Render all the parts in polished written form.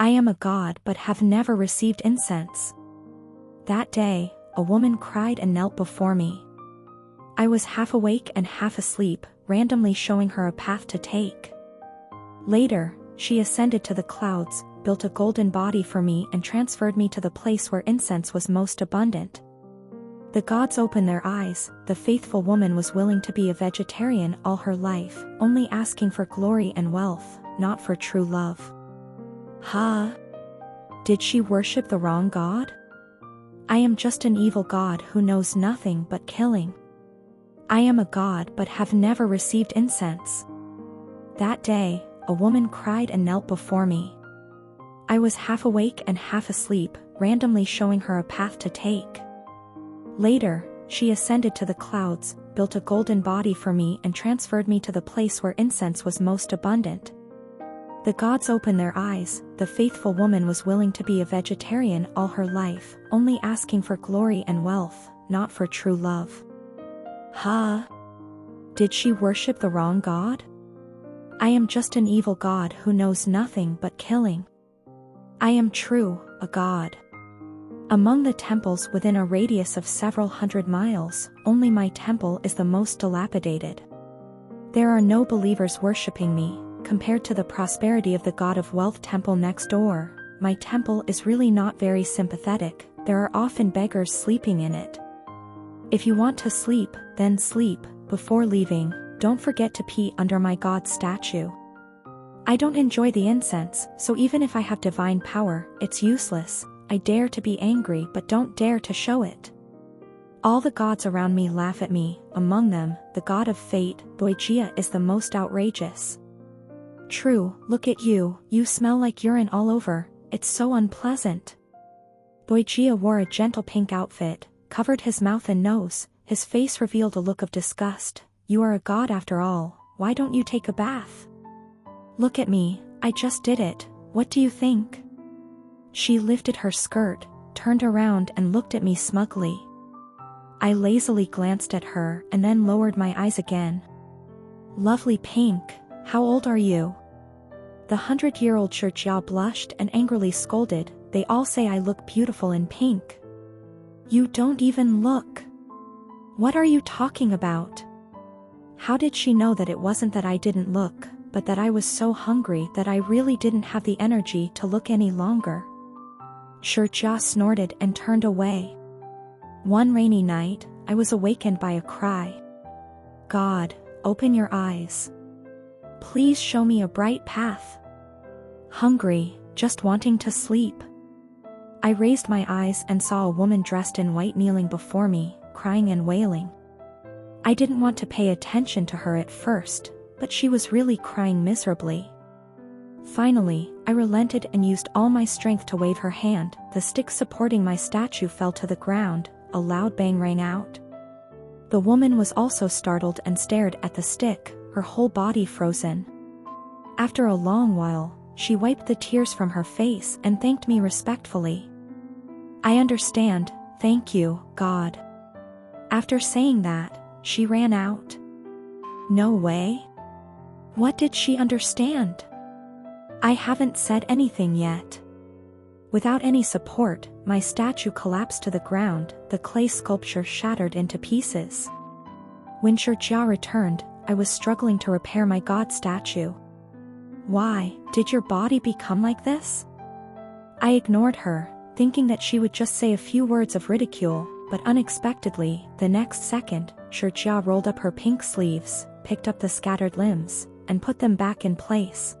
I am a god but have never received incense. That day, a woman cried and knelt before me. I was half awake and half asleep, randomly showing her a path to take. Later, she ascended to the clouds, built a golden body for me and transferred me to the place where incense was most abundant. The gods opened their eyes. The faithful woman was willing to be a vegetarian all her life, only asking for glory and wealth, not for true love. Did she worship the wrong god? I am just an evil god who knows nothing but killing. I am a god but have never received incense. That day, a woman cried and knelt before me. I was half awake and half asleep, randomly showing her a path to take. Later, she ascended to the clouds, built a golden body for me and transferred me to the place where incense was most abundant. The gods opened their eyes. The faithful woman was willing to be a vegetarian all her life, only asking for glory and wealth, not for true love. Did she worship the wrong god? I am just an evil god who knows nothing but killing. I am true, a god. Among the temples within a radius of several hundred miles, only my temple is the most dilapidated. There are no believers worshipping me. Compared to the prosperity of the god of wealth temple next door, my temple is really not very sympathetic. There are often beggars sleeping in it. If you want to sleep, then sleep. Before leaving, don't forget to pee under my god's statue. I don't enjoy the incense, so even if I have divine power, it's useless. I dare to be angry but don't dare to show it. All the gods around me laugh at me. Among them, the god of fate, Boijia, is the most outrageous. True, look at you, you smell like urine all over, it's so unpleasant. Boijia wore a gentle pink outfit, covered his mouth and nose, his face revealed a look of disgust. You are a god after all, why don't you take a bath? Look at me, I just did it, what do you think? She lifted her skirt, turned around and looked at me smugly. I lazily glanced at her and then lowered my eyes again. Lovely pink, how old are you? The 100-year-old Shurjia blushed and angrily scolded, they all say I look beautiful in pink. You don't even look. What are you talking about? How did she know that it wasn't that I didn't look, but that I was so hungry that I really didn't have the energy to look any longer? Shurjia snorted and turned away. One rainy night, I was awakened by a cry. God, open your eyes. Please show me a bright path. Hungry, just wanting to sleep. I raised my eyes and saw a woman dressed in white kneeling before me, crying and wailing. I didn't want to pay attention to her at first, but she was really crying miserably. Finally, I relented and used all my strength to wave her hand. The stick supporting my statue fell to the ground, a loud bang rang out. The woman was also startled and stared at the stick, her whole body frozen. After a long while, she wiped the tears from her face and thanked me respectfully. I understand, thank you, God. After saying that, she ran out. No way. What did she understand? I haven't said anything yet. Without any support, my statue collapsed to the ground, the clay sculpture shattered into pieces. When Shurjia returned, I was struggling to repair my god statue. Why, did your body become like this? I ignored her, thinking that she would just say a few words of ridicule, but unexpectedly, the next second, Shurjia rolled up her pink sleeves, picked up the scattered limbs, and put them back in place.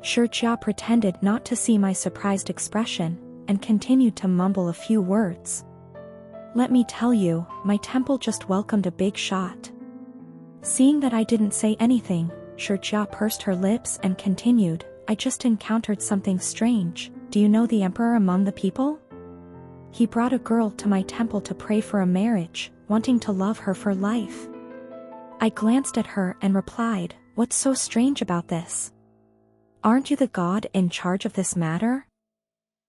Shurjia pretended not to see my surprised expression, and continued to mumble a few words. Let me tell you, my temple just welcomed a big shot. Seeing that I didn't say anything, Shurjia pursed her lips and continued, I just encountered something strange. Do you know the emperor among the people? He brought a girl to my temple to pray for a marriage, wanting to love her for life. I glanced at her and replied, what's so strange about this? Aren't you the god in charge of this matter?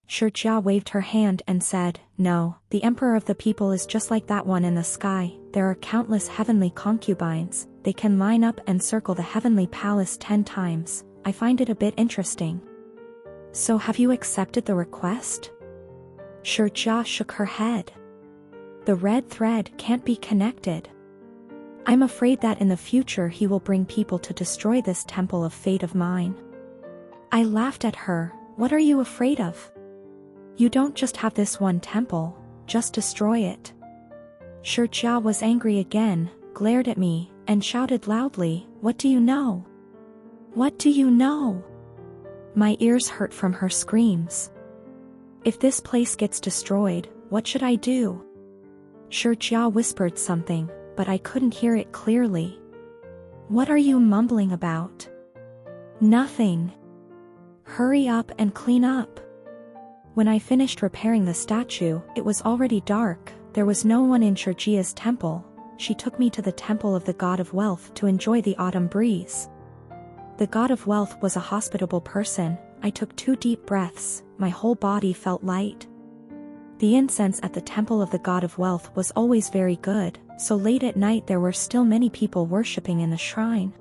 Shurjia waved her hand and said, no, the emperor of the people is just like that one in the sky. There are countless heavenly concubines, they can line up and circle the heavenly palace 10 times. I find it a bit interesting. So have you accepted the request? Shurjia shook her head. The red thread can't be connected. I'm afraid that in the future he will bring people to destroy this temple of fate of mine. I laughed at her. What are you afraid of? You don't just have this one temple, just destroy it. Shurjia was angry again, glared at me, and shouted loudly, What do you know? What do you know? My ears hurt from her screams. If this place gets destroyed, what should I do? Shurjia whispered something, but I couldn't hear it clearly. What are you mumbling about? Nothing. Hurry up and clean up. When I finished repairing the statue, it was already dark. There was no one in Shurjia's temple. She took me to the temple of the god of wealth to enjoy the autumn breeze. The god of wealth was a hospitable person. I took 2 deep breaths. My whole body felt light. The incense at the temple of the god of wealth was always very good, so late at night there were still many people worshipping in the shrine.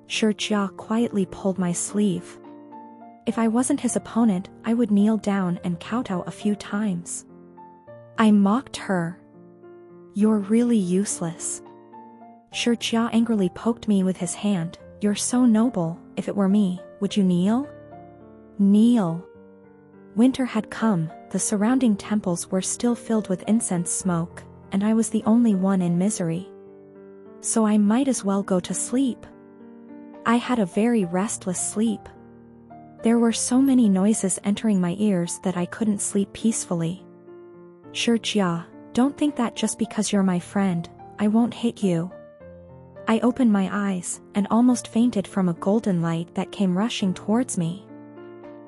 Shurjia quietly pulled my sleeve. If I wasn't his opponent, I would kneel down and kowtow a few times. I mocked her. You're really useless. Shurjia angrily poked me with his hand. You're so noble. If it were me, would you kneel? Kneel. Winter had come, the surrounding temples were still filled with incense smoke, and I was the only one in misery. So I might as well go to sleep. I had a very restless sleep. There were so many noises entering my ears that I couldn't sleep peacefully. Shurjia, don't think that just because you're my friend, I won't hit you. I opened my eyes, and almost fainted from a golden light that came rushing towards me.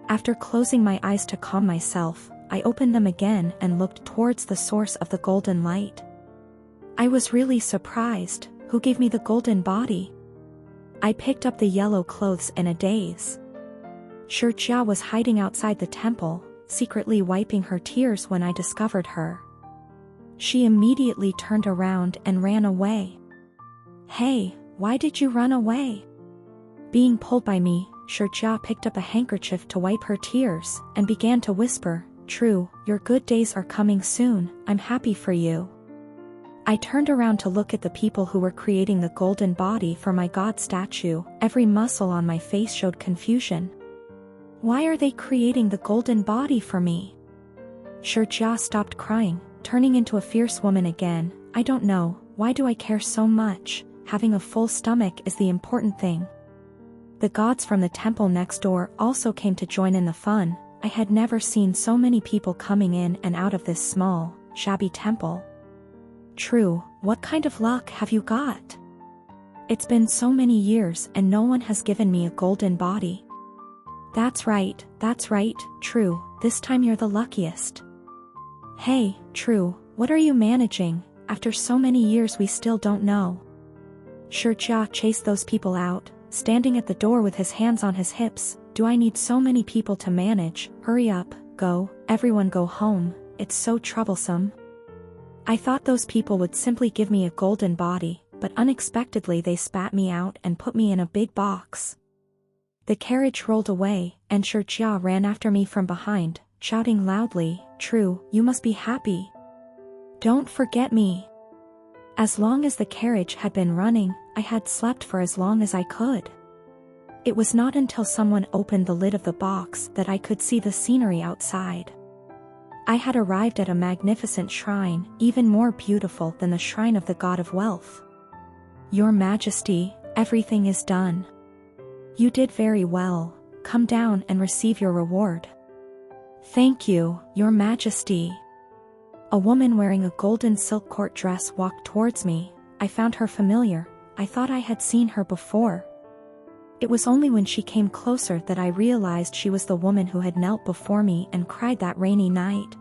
After closing my eyes to calm myself, I opened them again and looked towards the source of the golden light. I was really surprised. Who gave me the golden body? I picked up the yellow clothes in a daze. Shurjia was hiding outside the temple, secretly wiping her tears when I discovered her. She immediately turned around and ran away. Hey, why did you run away? Being pulled by me, Shurjia picked up a handkerchief to wipe her tears, and began to whisper, True, your good days are coming soon, I'm happy for you. I turned around to look at the people who were creating the golden body for my god statue. Every muscle on my face showed confusion. Why are they creating the golden body for me? Shurjia stopped crying, turning into a fierce woman again. I don't know, why do I care so much? Having a full stomach is the important thing. The gods from the temple next door also came to join in the fun. I had never seen so many people coming in and out of this small, shabby temple. True, what kind of luck have you got? It's been so many years and no one has given me a golden body. That's right, True, this time you're the luckiest. Hey, True, what are you managing? After so many years we still don't know. Shurjia chased those people out, standing at the door with his hands on his hips. Do I need so many people to manage? Hurry up, go, everyone go home, it's so troublesome. I thought those people would simply give me a golden body, but unexpectedly they spat me out and put me in a big box. The carriage rolled away, and Shurjia ran after me from behind, shouting loudly, True, you must be happy. Don't forget me. As long as the carriage had been running, I had slept for as long as I could. It was not until someone opened the lid of the box that I could see the scenery outside. I had arrived at a magnificent shrine, even more beautiful than the shrine of the god of wealth. Your Majesty, everything is done. You did very well. Come down and receive your reward. Thank you, Your Majesty. A woman wearing a golden silk court dress walked towards me. I found her familiar. I thought I had seen her before. It was only when she came closer that I realized she was the woman who had knelt before me and cried that rainy night.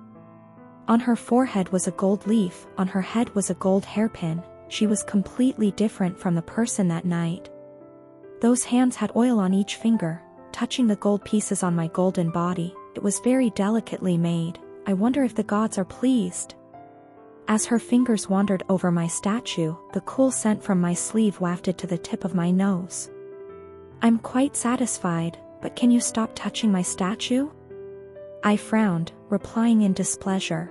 On her forehead was a gold leaf, on her head was a gold hairpin. She was completely different from the person that night. Those hands had oil on each finger, touching the gold pieces on my golden body. It was very delicately made. I wonder if the gods are pleased. As her fingers wandered over my statue, the cool scent from my sleeve wafted to the tip of my nose. I'm quite satisfied, but can you stop touching my statue? I frowned, replying in displeasure.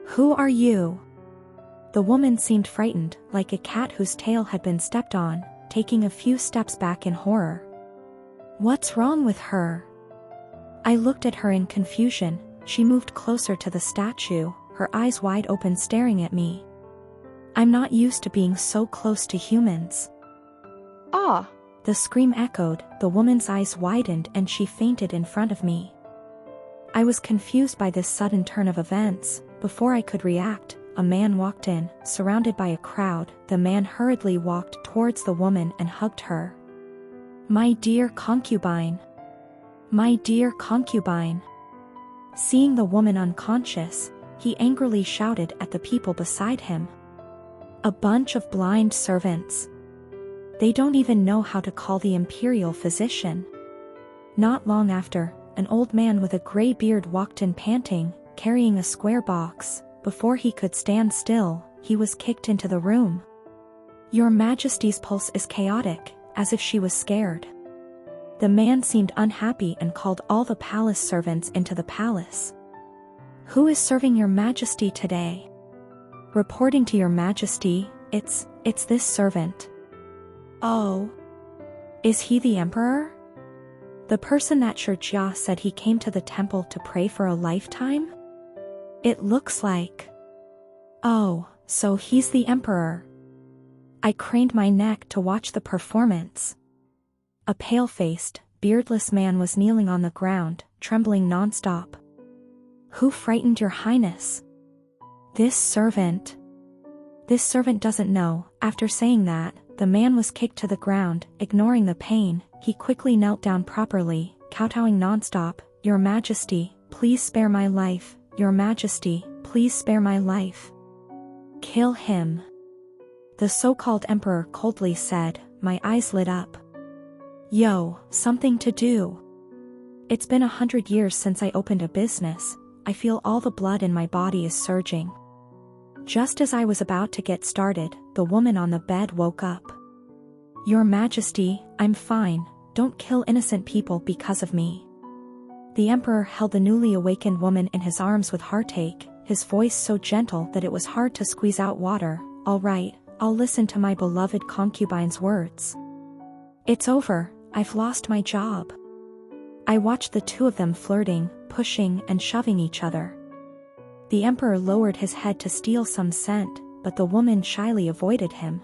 Who are you? The woman seemed frightened, like a cat whose tail had been stepped on, taking a few steps back in horror. What's wrong with her? I looked at her in confusion. She moved closer to the statue, her eyes wide open staring at me. I'm not used to being so close to humans. Ah! The scream echoed, the woman's eyes widened and she fainted in front of me. I was confused by this sudden turn of events. Before I could react, a man walked in, surrounded by a crowd. The man hurriedly walked towards the woman and hugged her. My dear concubine. My dear concubine. Seeing the woman unconscious, he angrily shouted at the people beside him. A bunch of blind servants. They don't even know how to call the imperial physician. Not long after, an old man with a gray beard walked in panting, carrying a square box. Before he could stand still, he was kicked into the room. Your Majesty's pulse is chaotic, as if she was scared. The man seemed unhappy and called all the palace servants into the palace. Who is serving your Majesty today? Reporting to your Majesty, it's this servant. Oh. Is he the emperor? The person that Shurjia said he came to the temple to pray for a lifetime? It looks like. Oh, so he's the emperor. I craned my neck to watch the performance. A pale-faced, beardless man was kneeling on the ground, trembling non-stop. Who frightened your highness? This servant. This servant doesn't know. After saying that, the man was kicked to the ground. Ignoring the pain, he quickly knelt down properly, kowtowing non-stop. Your Majesty, please spare my life. Your Majesty, please spare my life. Kill him. The so-called emperor coldly said. My eyes lit up. Yo, something to do. It's been 100 years since I opened a business. I feel all the blood in my body is surging. Just as I was about to get started, the woman on the bed woke up. Your Majesty, I'm fine. Don't kill innocent people because of me. The emperor held the newly awakened woman in his arms with heartache, his voice so gentle that it was hard to squeeze out water. All right, I'll listen to my beloved concubine's words. It's over, I've lost my job. I watched the two of them flirting, pushing and shoving each other. The emperor lowered his head to steal some scent, but the woman shyly avoided him.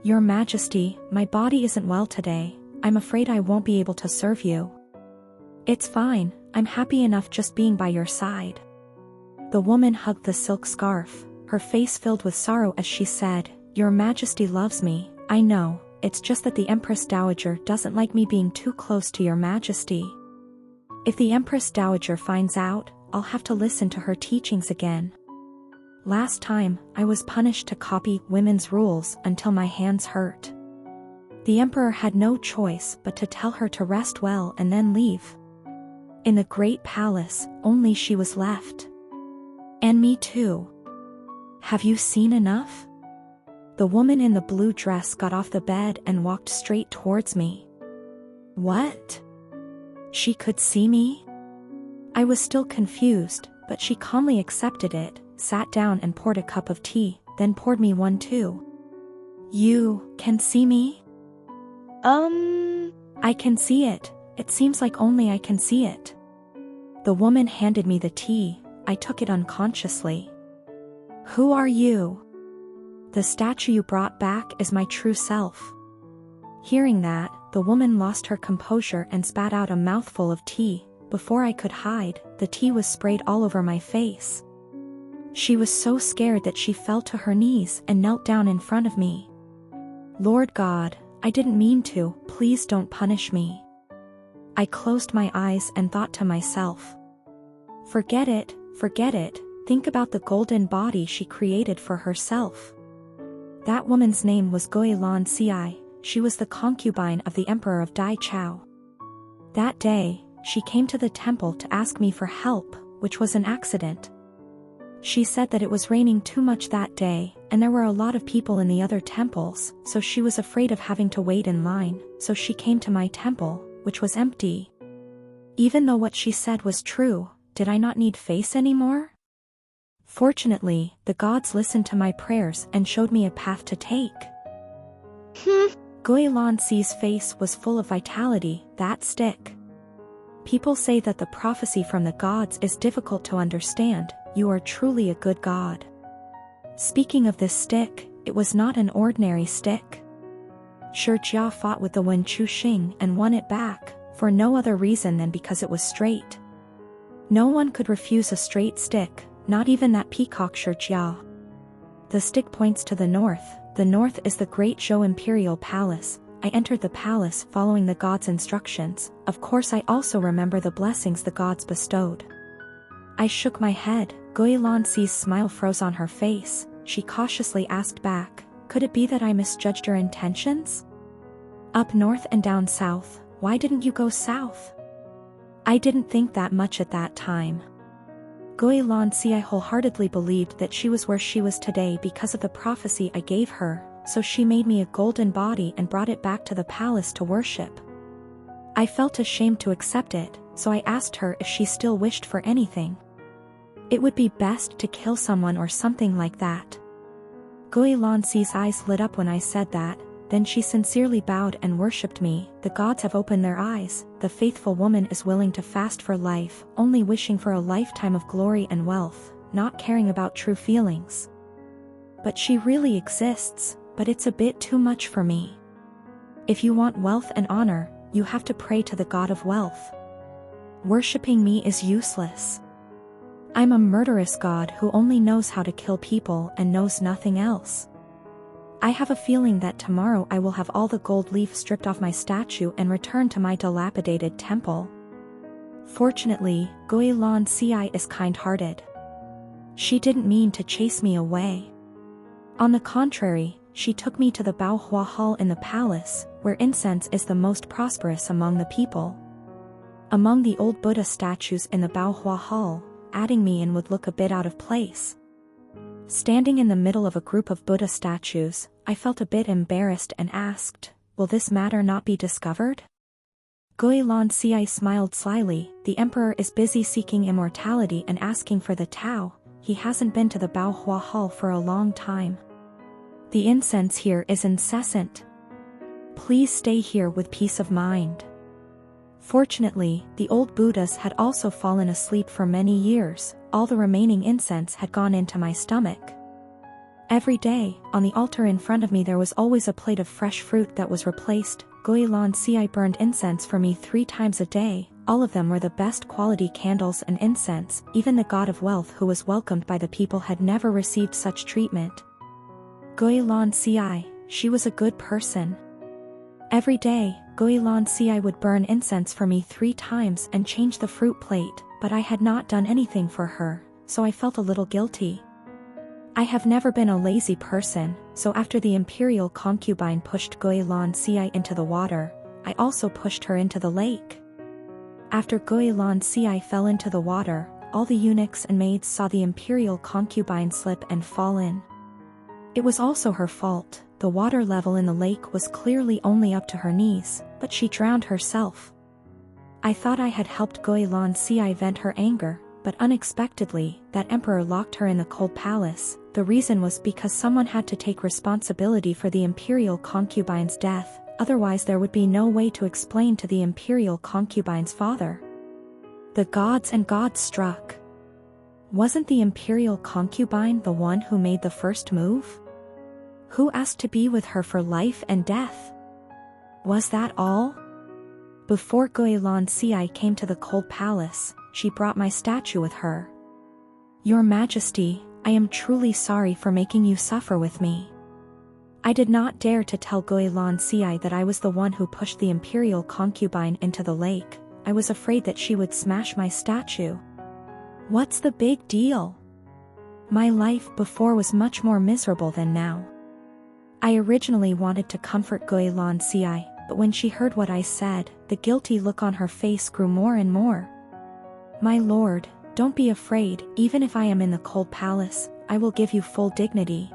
Your Majesty, my body isn't well today. I'm afraid I won't be able to serve you. It's fine, I'm happy enough just being by your side. The woman hugged the silk scarf, her face filled with sorrow as she said, Your Majesty loves me, I know, it's just that the Empress Dowager doesn't like me being too close to your Majesty. If the Empress Dowager finds out, I'll have to listen to her teachings again. Last time, I was punished to copy women's rules until my hands hurt. The emperor had no choice but to tell her to rest well and then leave. In the great palace, only she was left. And me too. Have you seen enough? The woman in the blue dress got off the bed and walked straight towards me. What? She could see me? I was still confused, but she calmly accepted it, sat down and poured a cup of tea, then poured me one too. You can see me? I can see it. It seems like only I can see it. The woman handed me the tea. I took it unconsciously. Who are you? The statue you brought back is my true self. Hearing that, the woman lost her composure and spat out a mouthful of tea. Before I could hide, the tea was sprayed all over my face. She was so scared that she fell to her knees and knelt down in front of me. Lord God, I didn't mean to, please don't punish me. I closed my eyes and thought to myself. Forget it, think about the golden body she created for herself. That woman's name was Goylan Ci, she was the concubine of the Emperor of Dai Chao. That day, she came to the temple to ask me for help, which was an accident. She said that it was raining too much that day, and there were a lot of people in the other temples, so she was afraid of having to wait in line, so she came to my temple, which was empty. Even though what she said was true, did I not need face anymore? Fortunately, the gods listened to my prayers and showed me a path to take. Guilansi's face was full of vitality. That stick. People say that the prophecy from the gods is difficult to understand. You are truly a good god. Speaking of this stick, it was not an ordinary stick. Shi Jia fought with the Wen Chuxing and won it back, for no other reason than because it was straight. No one could refuse a straight stick, not even that peacock Shi Jia. The stick points to the north. The north is the Great Zhou Imperial Palace. I entered the palace following the gods' instructions. Of course, I also remember the blessings the gods bestowed. I shook my head. Guilansi's smile froze on her face. She cautiously asked back, could it be that I misjudged your intentions? Up north and down south, why didn't you go south? I didn't think that much at that time. Guilansi wholeheartedly believed that she was where she was today because of the prophecy I gave her, so she made me a golden body and brought it back to the palace to worship. I felt ashamed to accept it, so I asked her if she still wished for anything. It would be best to kill someone or something like that. Guilansi's eyes lit up when I said that, then she sincerely bowed and worshipped me. The gods have opened their eyes. The faithful woman is willing to fast for life, only wishing for a lifetime of glory and wealth, not caring about true feelings. But she really exists, but it's a bit too much for me. If you want wealth and honor, you have to pray to the god of wealth. Worshipping me is useless. I'm a murderous god who only knows how to kill people and knows nothing else. I have a feeling that tomorrow I will have all the gold leaf stripped off my statue and return to my dilapidated temple. Fortunately, Guilansi is kind-hearted. She didn't mean to chase me away. On the contrary, she took me to the Baohua Hall in the palace, where incense is the most prosperous among the people. Among the old Buddha statues in the Baohua Hall, adding me in would look a bit out of place. Standing in the middle of a group of Buddha statues, I felt a bit embarrassed and asked, will this matter not be discovered? Guilansi smiled slyly. The emperor is busy seeking immortality and asking for the Tao. He hasn't been to the Baohua Hall for a long time. The incense here is incessant. Please stay here with peace of mind. Fortunately, the old Buddhas had also fallen asleep for many years. All the remaining incense had gone into my stomach. Every day, on the altar in front of me there was always a plate of fresh fruit that was replaced. Guilansi burned incense for me 3 times a day. All of them were the best quality candles and incense. Even the god of wealth who was welcomed by the people had never received such treatment. Guilansi, she was a good person. Every day, Guilansi would burn incense for me 3 times and change the fruit plate, but I had not done anything for her, so I felt a little guilty. I have never been a lazy person, so after the imperial concubine pushed Guilansi into the water, I also pushed her into the lake. After Guilansi fell into the water, all the eunuchs and maids saw the imperial concubine slip and fall in. It was also her fault. The water level in the lake was clearly only up to her knees, but she drowned herself. I thought I had helped Guilansi vent her anger, but unexpectedly, that emperor locked her in the cold palace. The reason was because someone had to take responsibility for the imperial concubine's death, otherwise there would be no way to explain to the imperial concubine's father. The gods and gods struck. Wasn't the imperial concubine the one who made the first move? Who asked to be with her for life and death? Was that all? Before Guilansi came to the cold palace, she brought my statue with her. Your Majesty, I am truly sorry for making you suffer with me. I did not dare to tell Guilansi that I was the one who pushed the imperial concubine into the lake. I was afraid that she would smash my statue. What's the big deal? My life before was much more miserable than now. I originally wanted to comfort Guilansi, but when she heard what I said, the guilty look on her face grew more and more. My lord, don't be afraid. Even if I am in the cold palace, I will give you full dignity.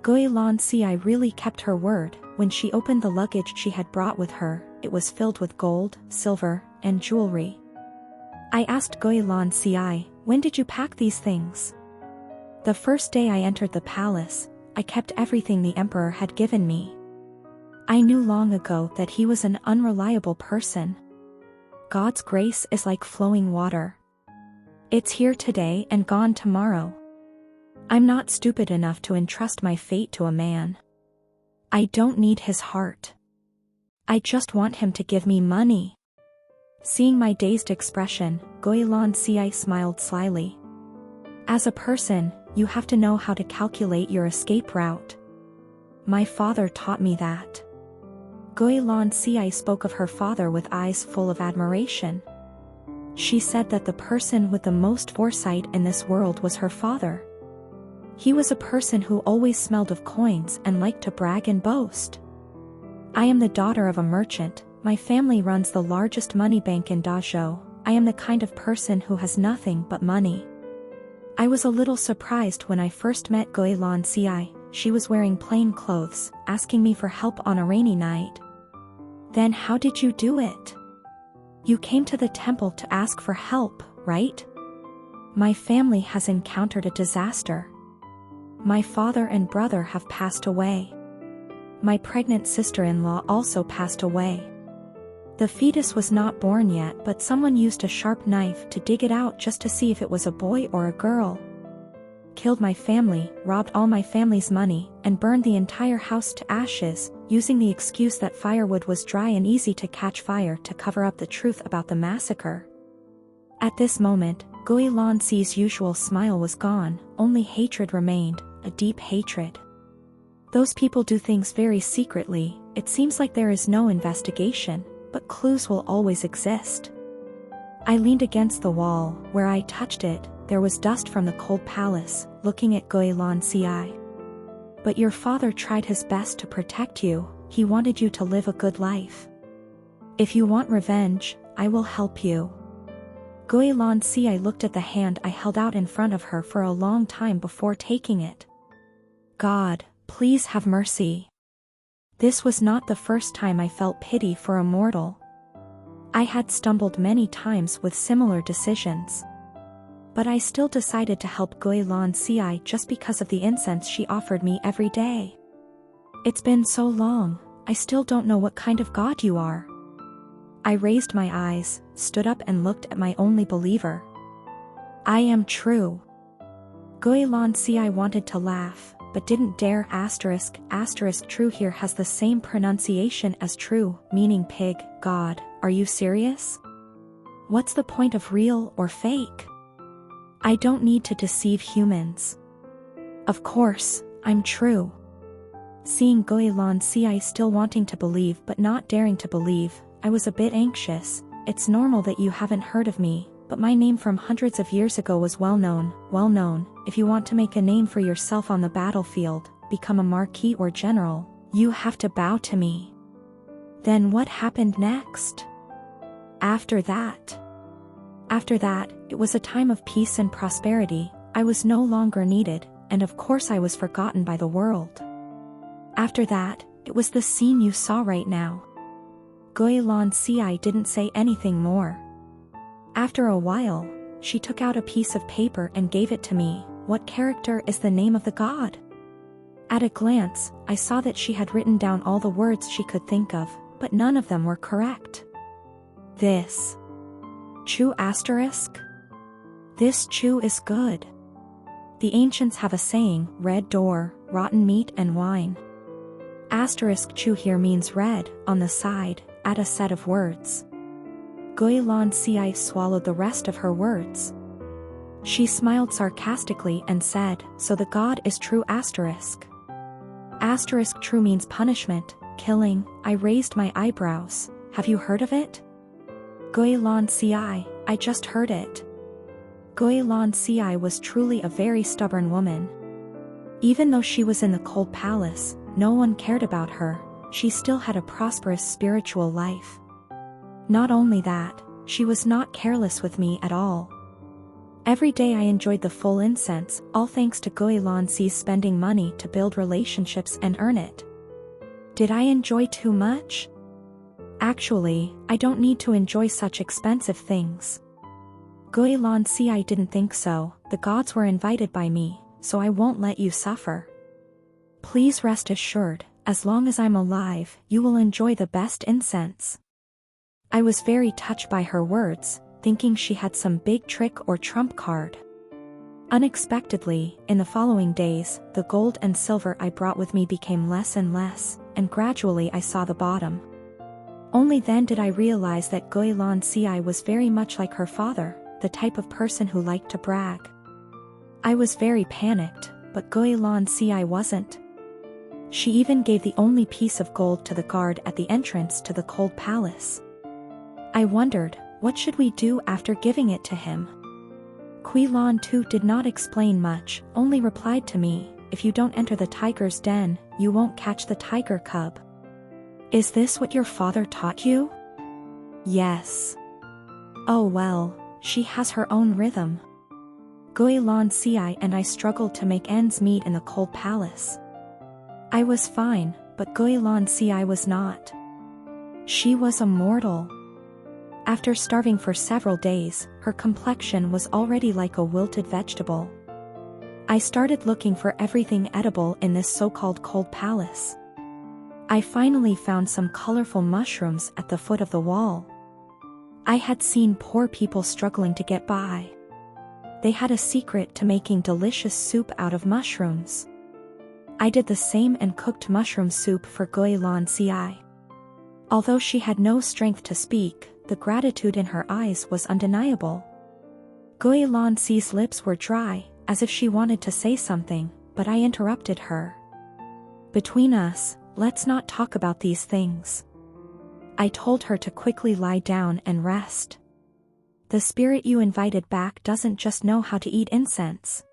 Guilansi really kept her word. When she opened the luggage she had brought with her, it was filled with gold, silver, and jewelry. I asked Goilan Si, when did you pack these things? The first day I entered the palace, I kept everything the emperor had given me. I knew long ago that he was an unreliable person. God's grace is like flowing water. It's here today and gone tomorrow. I'm not stupid enough to entrust my fate to a man. I don't need his heart. I just want him to give me money. Seeing my dazed expression, Goilan Si smiled slyly. As a person, you have to know how to calculate your escape route. My father taught me that. Goilan Si spoke of her father with eyes full of admiration. She said that the person with the most foresight in this world was her father. He was a person who always smelled of coins and liked to brag and boast. I am the daughter of a merchant. My family runs the largest money bank in Dazhou. I am the kind of person who has nothing but money. I was a little surprised when I first met Goilan Si. She was wearing plain clothes, asking me for help on a rainy night. Then how did you do it? You came to the temple to ask for help, right? My family has encountered a disaster. My father and brother have passed away. My pregnant sister-in-law also passed away. The fetus was not born yet, but someone used a sharp knife to dig it out just to see if it was a boy or a girl. Killed my family, robbed all my family's money, and burned the entire house to ashes, using the excuse that firewood was dry and easy to catch fire to cover up the truth about the massacre. At this moment, Goilan Si's usual smile was gone, only hatred remained, a deep hatred. Those people do things very secretly. It seems like there is no investigation, but clues will always exist. I leaned against the wall. Where I touched it, there was dust from the cold palace, looking at Goilan Si. But your father tried his best to protect you. He wanted you to live a good life. If you want revenge, I will help you. Goilan Si looked at the hand I held out in front of her for a long time before taking it. God, please have mercy. This was not the first time I felt pity for a mortal. I had stumbled many times with similar decisions. But I still decided to help Goilan Si just because of the incense she offered me every day. It's been so long, I still don't know what kind of God you are. I raised my eyes, stood up and looked at my only believer. I am true. Goilan Si wanted to laugh, but didn't dare. True here has the same pronunciation as true, meaning pig. God, are you serious? What's the point of real or fake? I don't need to deceive humans. Of course, I'm true. Seeing Goilan Si still wanting to believe but not daring to believe, I was a bit anxious. It's normal that you haven't heard of me, but my name from hundreds of years ago was well known. If you want to make a name for yourself on the battlefield, become a marquis or general, you have to bow to me. Then what happened next? After that, it was a time of peace and prosperity. I was no longer needed, and of course I was forgotten by the world. After that, it was the scene you saw right now. Goilan Si didn't say anything more. After a while, she took out a piece of paper and gave it to me. What character is the name of the god? At a glance, I saw that she had written down all the words she could think of, but none of them were correct. This Chu asterisk? This Chu is good. The ancients have a saying, red door, rotten meat and wine. Asterisk Chu here means red, on the side, add a set of words. Goilan Si swallowed the rest of her words. She smiled sarcastically and said, so the god is true asterisk. Asterisk true means punishment, killing. I raised my eyebrows. Have you heard of it? Goilan Si, I just heard it. Goilan Si was truly a very stubborn woman. Even though she was in the cold palace, no one cared about her. She still had a prosperous spiritual life. Not only that, she was not careless with me at all. Every day I enjoyed the full incense, all thanks to Goilan Si's spending money to build relationships and earn it. Did I enjoy too much? Actually, I don't need to enjoy such expensive things. Guilan I didn't think so, the gods were invited by me, so I won't let you suffer. Please rest assured, as long as I'm alive, you will enjoy the best incense. I was very touched by her words, thinking she had some big trick or trump card. Unexpectedly, in the following days, the gold and silver I brought with me became less and less, and gradually I saw the bottom. Only then did I realize that Guilan I was very much like her father, the type of person who liked to brag. I was very panicked, but Guilan I wasn't. She even gave the only piece of gold to the guard at the entrance to the cold palace. I wondered, what should we do after giving it to him? Guilan too did not explain much, only replied to me, if you don't enter the tiger's den, you won't catch the tiger cub. Is this what your father taught you? Yes. Oh well, she has her own rhythm. Guilan I and I struggled to make ends meet in the cold palace. I was fine, but Guilan I was not. She was immortal. After starving for several days, her complexion was already like a wilted vegetable. I started looking for everything edible in this so-called cold palace. I finally found some colorful mushrooms at the foot of the wall. I had seen poor people struggling to get by. They had a secret to making delicious soup out of mushrooms. I did the same and cooked mushroom soup for Guilan I. Although she had no strength to speak, the gratitude in her eyes was undeniable. Guilan I's lips were dry, as if she wanted to say something, but I interrupted her. Between us, let's not talk about these things. I told her to quickly lie down and rest. The spirit you invited back doesn't just know how to eat incense.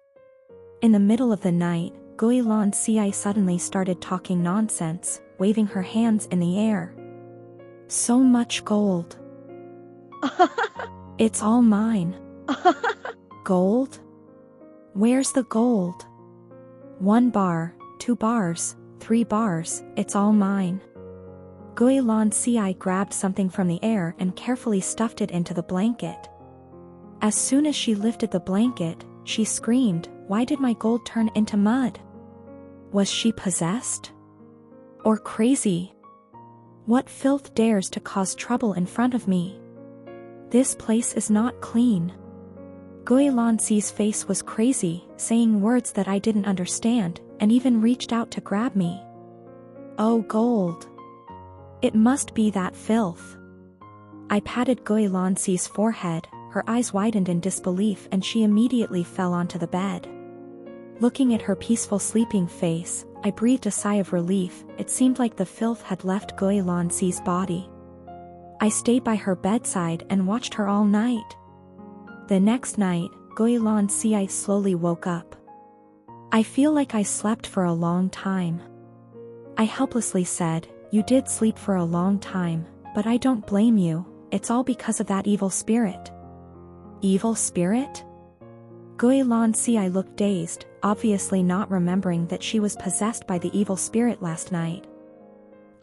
In the middle of the night, Guilan I suddenly started talking nonsense, waving her hands in the air. So much gold. It's all mine. Gold? Where's the gold? 1 bar, 2 bars, 3 bars, it's all mine. Guilan I grabbed something from the air and carefully stuffed it into the blanket. As soon as she lifted the blanket, she screamed, "Why did my gold turn into mud? Was she possessed? Or crazy? What filth dares to cause trouble in front of me? This place is not clean." Guilan I's face was crazy, saying words that I didn't understand, and even reached out to grab me. Oh gold! It must be that filth. I patted Guilan I's forehead, her eyes widened in disbelief and she immediately fell onto the bed. Looking at her peaceful sleeping face, I breathed a sigh of relief. It seemed like the filth had left Guilan I's body. I stayed by her bedside and watched her all night. The next night, Guilan I slowly woke up. I feel like I slept for a long time. I helplessly said, "You did sleep for a long time, but I don't blame you, it's all because of that evil spirit." Evil spirit? Guilan I looked dazed, obviously not remembering that she was possessed by the evil spirit last night.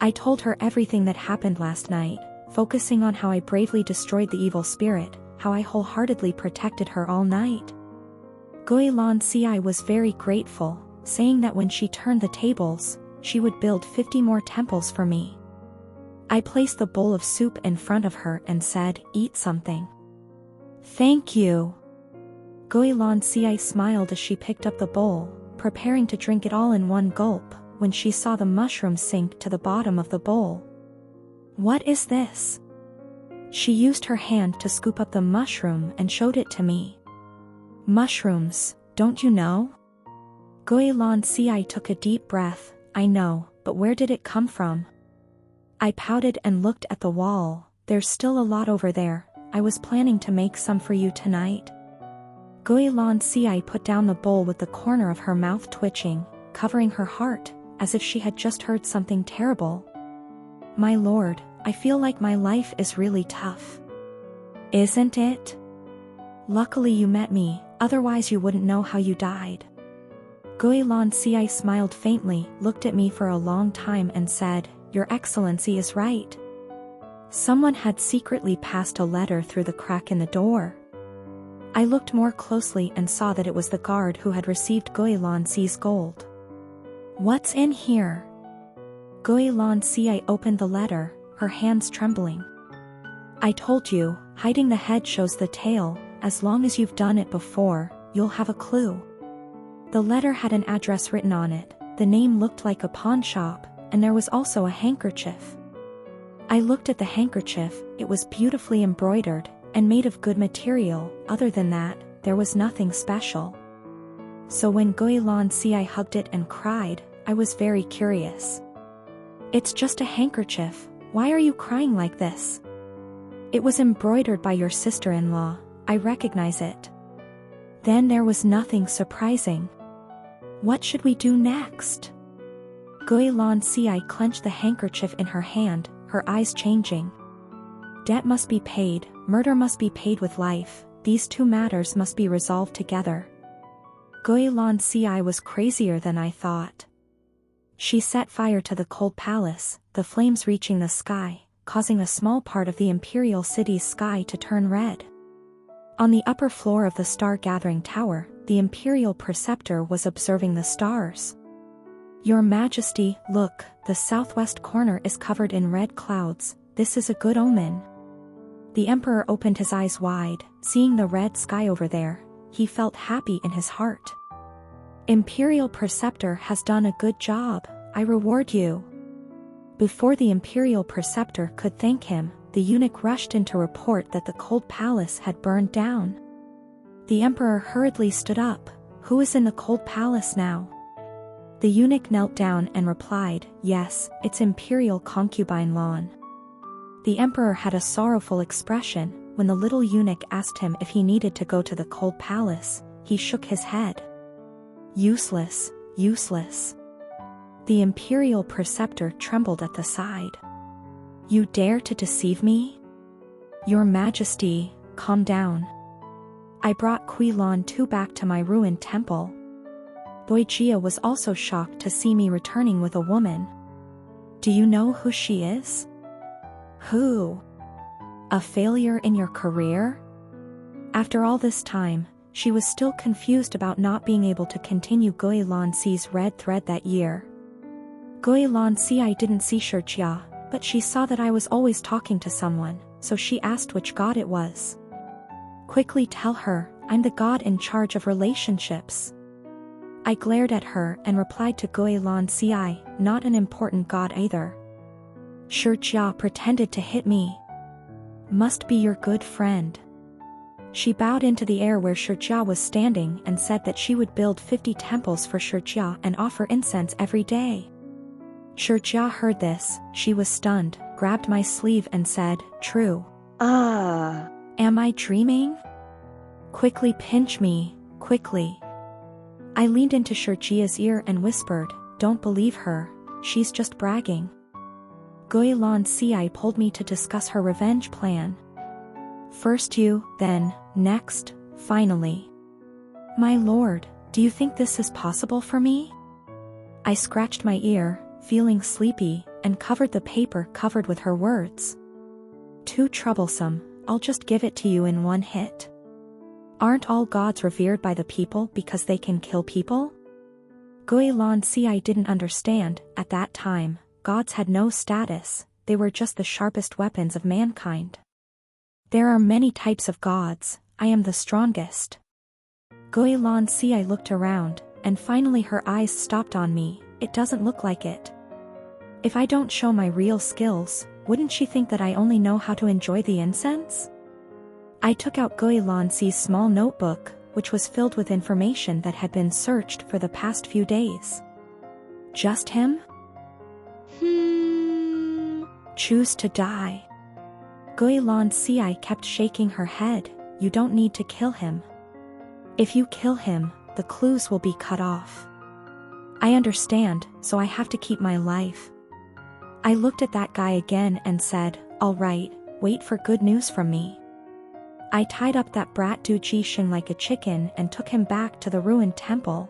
I told her everything that happened last night, focusing on how I bravely destroyed the evil spirit, how I wholeheartedly protected her all night. Guilan I was very grateful, saying that when she turned the tables, she would build 50 more temples for me. I placed the bowl of soup in front of her and said, "Eat something." "Thank you." Guilan I smiled as she picked up the bowl, preparing to drink it all in one gulp, when she saw the mushroom sink to the bottom of the bowl. "What is this?" She used her hand to scoop up the mushroom and showed it to me. "Mushrooms, don't you know?" Guilan I took a deep breath. "I know, but where did it come from?" I pouted and looked at the wall. "There's still a lot over there. I was planning to make some for you tonight." Guilan I put down the bowl with the corner of her mouth twitching, covering her heart, as if she had just heard something terrible. "My lord, I feel like my life is really tough." "Isn't it? Luckily you met me, otherwise you wouldn't know how you died." Guilan I smiled faintly, looked at me for a long time and said, "Your Excellency is right. Someone had secretly passed a letter through the crack in the door. I looked more closely and saw that it was the guard who had received Guilanxi's gold. "What's in here?" Guilanxi opened the letter, her hands trembling. "I told you, hiding the head shows the tail. As long as you've done it before, you'll have a clue." The letter had an address written on it, the name looked like a pawn shop, and there was also a handkerchief. I looked at the handkerchief, it was beautifully embroidered, and made of good material. Other than that, there was nothing special. So when Guilanxi hugged it and cried, I was very curious. "It's just a handkerchief, why are you crying like this?" "It was embroidered by your sister-in-law, I recognize it." Then there was nothing surprising. What should we do next? Guilanxi clenched the handkerchief in her hand, her eyes changing. Debt must be paid, murder must be paid with life, these two matters must be resolved together. Guilanxi was crazier than I thought. She set fire to the cold palace, the flames reaching the sky, causing a small part of the imperial city's sky to turn red. On the upper floor of the star-gathering tower, the imperial preceptor was observing the stars. "Your Majesty, look, the southwest corner is covered in red clouds, this is a good omen." The emperor opened his eyes wide, seeing the red sky over there, he felt happy in his heart. "Imperial preceptor has done a good job, I reward you." Before the imperial preceptor could thank him, the eunuch rushed in to report that the cold palace had burned down. The emperor hurriedly stood up. "Who is in the cold palace now?" The eunuch knelt down and replied, "Yes, it's imperial concubine Lan." The emperor had a sorrowful expression. When the little eunuch asked him if he needed to go to the cold palace, he shook his head. "Useless, useless." The imperial preceptor trembled at the side. "You dare to deceive me?" "Your Majesty, calm down. I brought Qilan Tu back to my ruined temple." Boijia was also shocked to see me returning with a woman. "Do you know who she is?" "Who? A failure in your career?" After all this time, she was still confused about not being able to continue Guilanxi's red thread that year. Guilanxi didn't see Shijia, but she saw that I was always talking to someone, so she asked which god it was. "Quickly tell her, I'm the god in charge of relationships." I glared at her and replied to Guilanxi, "Not an important god either." Shijia pretended to hit me. "Must be your good friend." She bowed into the air where Shijia was standing and said that she would build 50 temples for Shijia and offer incense every day. Shijia heard this, she was stunned, grabbed my sleeve and said, "True." Am I dreaming? Quickly pinch me, quickly. I leaned into Shijia's ear and whispered, "Don't believe her, she's just bragging." Guilanxi pulled me to discuss her revenge plan. "First you, then, next, finally." "My lord, do you think this is possible for me?" I scratched my ear, feeling sleepy, and covered the paper covered with her words. "Too troublesome, I'll just give it to you in one hit. Aren't all gods revered by the people because they can kill people?" Guilanxi didn't understand. At that time, gods had no status, they were just the sharpest weapons of mankind. "There are many types of gods, I am the strongest." Guilanxi looked around, and finally her eyes stopped on me. "It doesn't look like it. If I don't show my real skills, wouldn't she think that I only know how to enjoy the incense?" I took out Guilanxi's small notebook, which was filled with information that had been searched for the past few days. "Just him? Choose to die." Guilanxi kept shaking her head. "You don't need to kill him. If you kill him, the clues will be cut off." "I understand, so I have to keep my life." I looked at that guy again and said, "All right, wait for good news from me." I tied up that brat Du Jixing like a chicken and took him back to the ruined temple.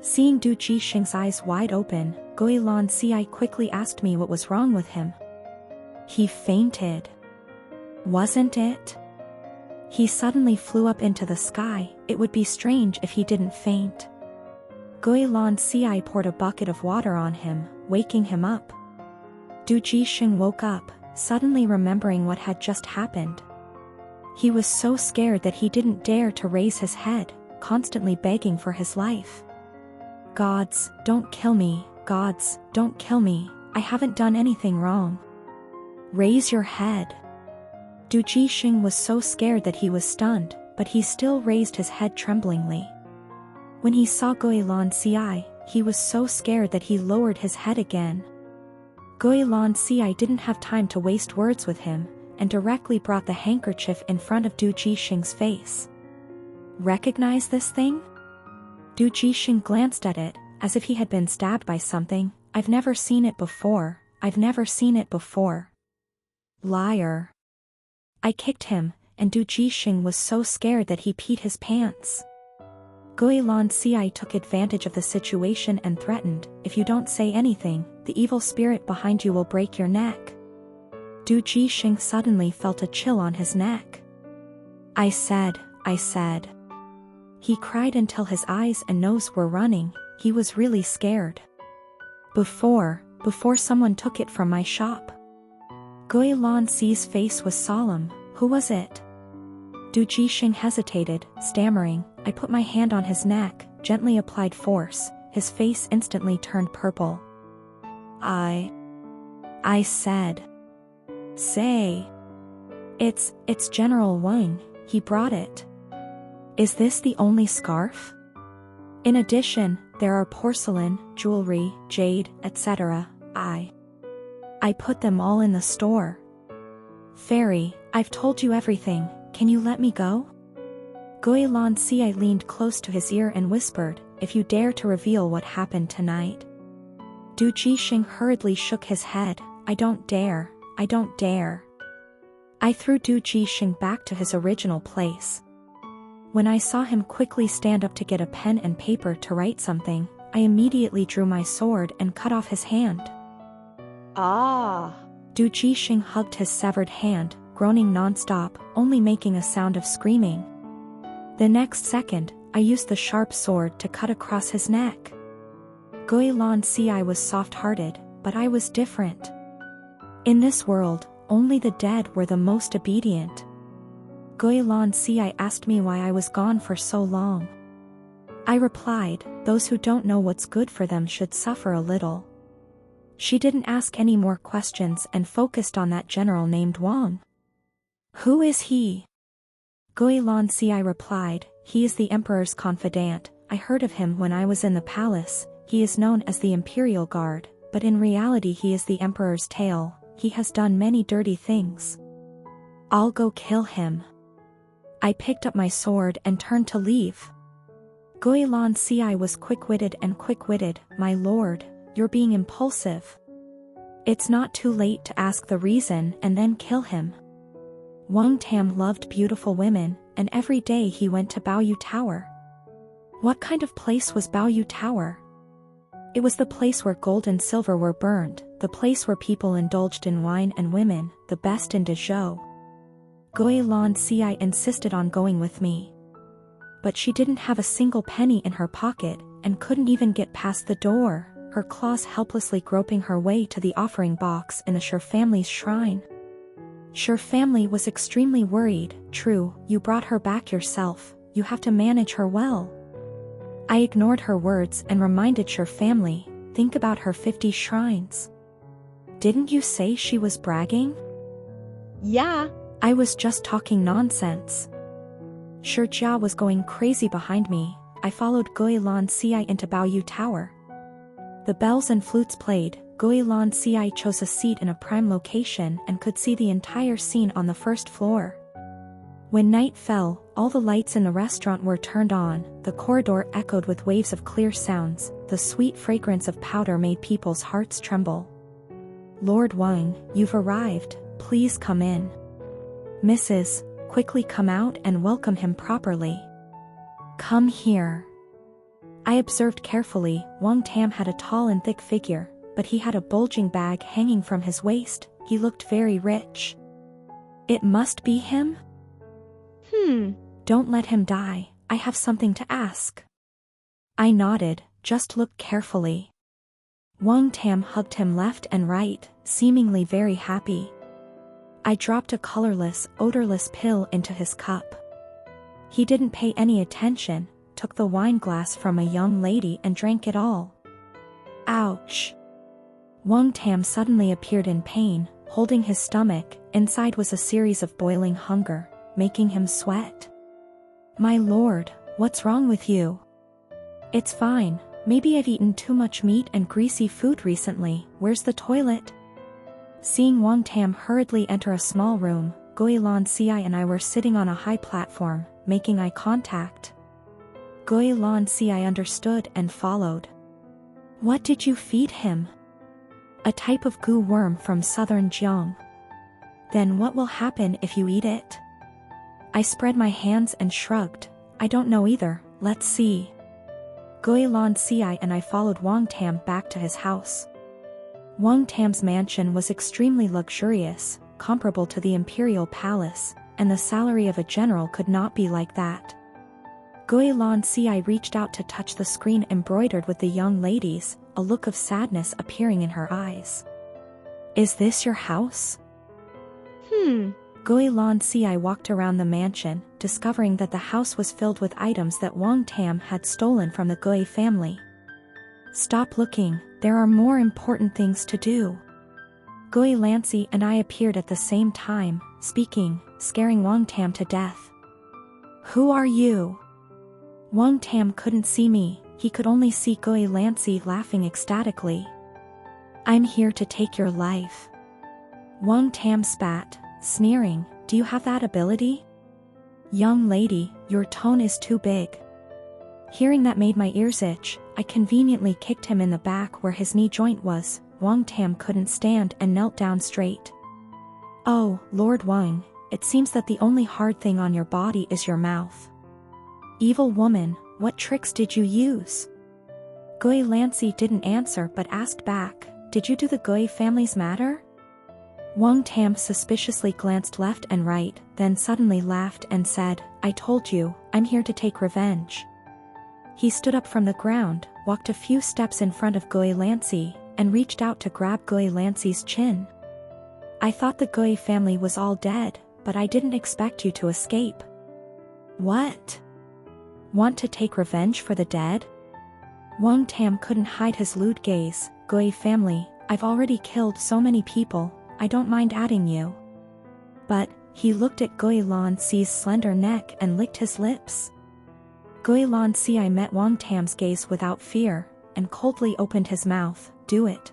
Seeing Du Jixing's eyes wide open, Guilanxi quickly asked me what was wrong with him. He fainted. Wasn't it? He suddenly flew up into the sky. It would be strange if he didn't faint. Guilan Ci poured a bucket of water on him, waking him up. Du Jixing woke up, suddenly remembering what had just happened. He was so scared that he didn't dare to raise his head, constantly begging for his life. Gods, don't kill me, gods, don't kill me, I haven't done anything wrong. Raise your head. Du Jixing was so scared that he was stunned, but he still raised his head tremblingly. When he saw Guilan Ci, he was so scared that he lowered his head again. Guilan Ci didn't have time to waste words with him, and directly brought the handkerchief in front of Du Jixing's face. Recognize this thing? Du Jixing glanced at it, as if he had been stabbed by something. I've never seen it before, I've never seen it before. Liar. I kicked him, and Du Jixing was so scared that he peed his pants. Guilan Ci took advantage of the situation and threatened, if you don't say anything, the evil spirit behind you will break your neck. Du Jixing suddenly felt a chill on his neck. I said. He cried until his eyes and nose were running. He was really scared. Before someone took it from my shop. Guilan Ci's face was solemn. Who was it? Du Jixing hesitated, stammering. I put my hand on his neck, gently applied force. His face instantly turned purple. I said. Say. It's General Wang, he brought it. Is this the only scarf? In addition, there are porcelain, jewelry, jade, etc. I put them all in the store. Fairy, I've told you everything, can you let me go? Guilan Ci leaned close to his ear and whispered, if you dare to reveal what happened tonight. Du Jixing hurriedly shook his head, I don't dare. I threw Du Jixing back to his original place. When I saw him quickly stand up to get a pen and paper to write something, I immediately drew my sword and cut off his hand. Ah! Du Jixing hugged his severed hand, groaning non-stop, only making a sound of screaming. The next second, I used the sharp sword to cut across his neck. Guilan Ci was soft-hearted, but I was different. In this world, only the dead were the most obedient. Guilan Ci asked me why I was gone for so long. I replied, those who don't know what's good for them should suffer a little. She didn't ask any more questions and focused on that general named Wang. Who is he? Guilan Ci replied, he is the emperor's confidant. I heard of him when I was in the palace. He is known as the Imperial Guard, but in reality he is the emperor's tail. He has done many dirty things. I'll go kill him. I picked up my sword and turned to leave. Guilan Ci was quick-witted. My lord, you're being impulsive. It's not too late to ask the reason and then kill him. Wang Tam loved beautiful women, and every day he went to Baoyu Tower. What kind of place was Baoyu Tower? It was the place where gold and silver were burned, the place where people indulged in wine and women, the best in Dezhou. Guilan Ci insisted on going with me. But she didn't have a single penny in her pocket, and couldn't even get past the door, her claws helplessly groping her way to the offering box in the Shi family's shrine. Shi family was extremely worried. True, you brought her back yourself, you have to manage her well. I ignored her words and reminded Shi family, think about her 50 shrines. Didn't you say she was bragging? Yeah. I was just talking nonsense. Shi Jia was going crazy behind me. I followed Guilan Ci into Baoyu Tower. The bells and flutes played. Guilan Ci chose a seat in a prime location and could see the entire scene on the first floor. When night fell, all the lights in the restaurant were turned on, the corridor echoed with waves of clear sounds, the sweet fragrance of powder made people's hearts tremble. Lord Wang, you've arrived, please come in. Mrs., quickly come out and welcome him properly. Come here. I observed carefully. Wang Tam had a tall and thick figure, but he had a bulging bag hanging from his waist. he looked very rich. It must be him? Don't let him die, I have something to ask. I nodded, just look carefully. Wang Tam hugged him left and right, seemingly very happy. I dropped a colorless, odorless pill into his cup. He didn't pay any attention, took the wine glass from a young lady and drank it all. Ouch! Wang Tam suddenly appeared in pain, holding his stomach. Inside was a series of boiling hunger, making him sweat. My lord, what's wrong with you? It's fine, maybe I've eaten too much meat and greasy food recently. Where's the toilet? Seeing Wang Tam hurriedly enter a small room, Gui Lan Ci and I were sitting on a high platform, making eye contact. Gui Lan Ci understood and followed. What did you feed him? A type of goo worm from southern Jiang. Then what will happen if you eat it? I spread my hands and shrugged. I don't know either, let's see. Gui Lan Ci and I followed Wang Tam back to his house. Wang Tam's mansion was extremely luxurious, comparable to the imperial palace, and the salary of a general could not be like that. Gui Lan Ci reached out to touch the screen embroidered with the young ladies, a look of sadness appearing in her eyes. Is this your house? Gui Lan Ci walked around the mansion, discovering that the house was filled with items that Wang Tam had stolen from the Gui family. Stop looking, there are more important things to do. Gui Lan Ci and I appeared at the same time, speaking, scaring Wang Tam to death. Who are you? Wang Tam couldn't see me, he could only see Gui Lan Ci laughing ecstatically. I'm here to take your life. Wang Tam spat, sneering, do you have that ability? Young lady, your tone is too big. Hearing that made my ears itch, I conveniently kicked him in the back where his knee joint was. Wang Tam couldn't stand and knelt down straight. Oh, Lord Wang, it seems that the only hard thing on your body is your mouth. Evil woman, what tricks did you use? Gui Lan Ci didn't answer but asked back, did you do the Gui family's matter? Wang Tam suspiciously glanced left and right, then suddenly laughed and said, I told you, I'm here to take revenge. He stood up from the ground, walked a few steps in front of Gui Lan Ci, and reached out to grab Gui Lan Ci's chin. I thought the Gui family was all dead, but I didn't expect you to escape. What? Want to take revenge for the dead? Wang Tam couldn't hide his lewd gaze. Gui family, I've already killed so many people, I don't mind adding you. But, he looked at Gui Lan Ci's slender neck and licked his lips. Gui Lan Ci met Wang Tam's gaze without fear, and coldly opened his mouth, do it.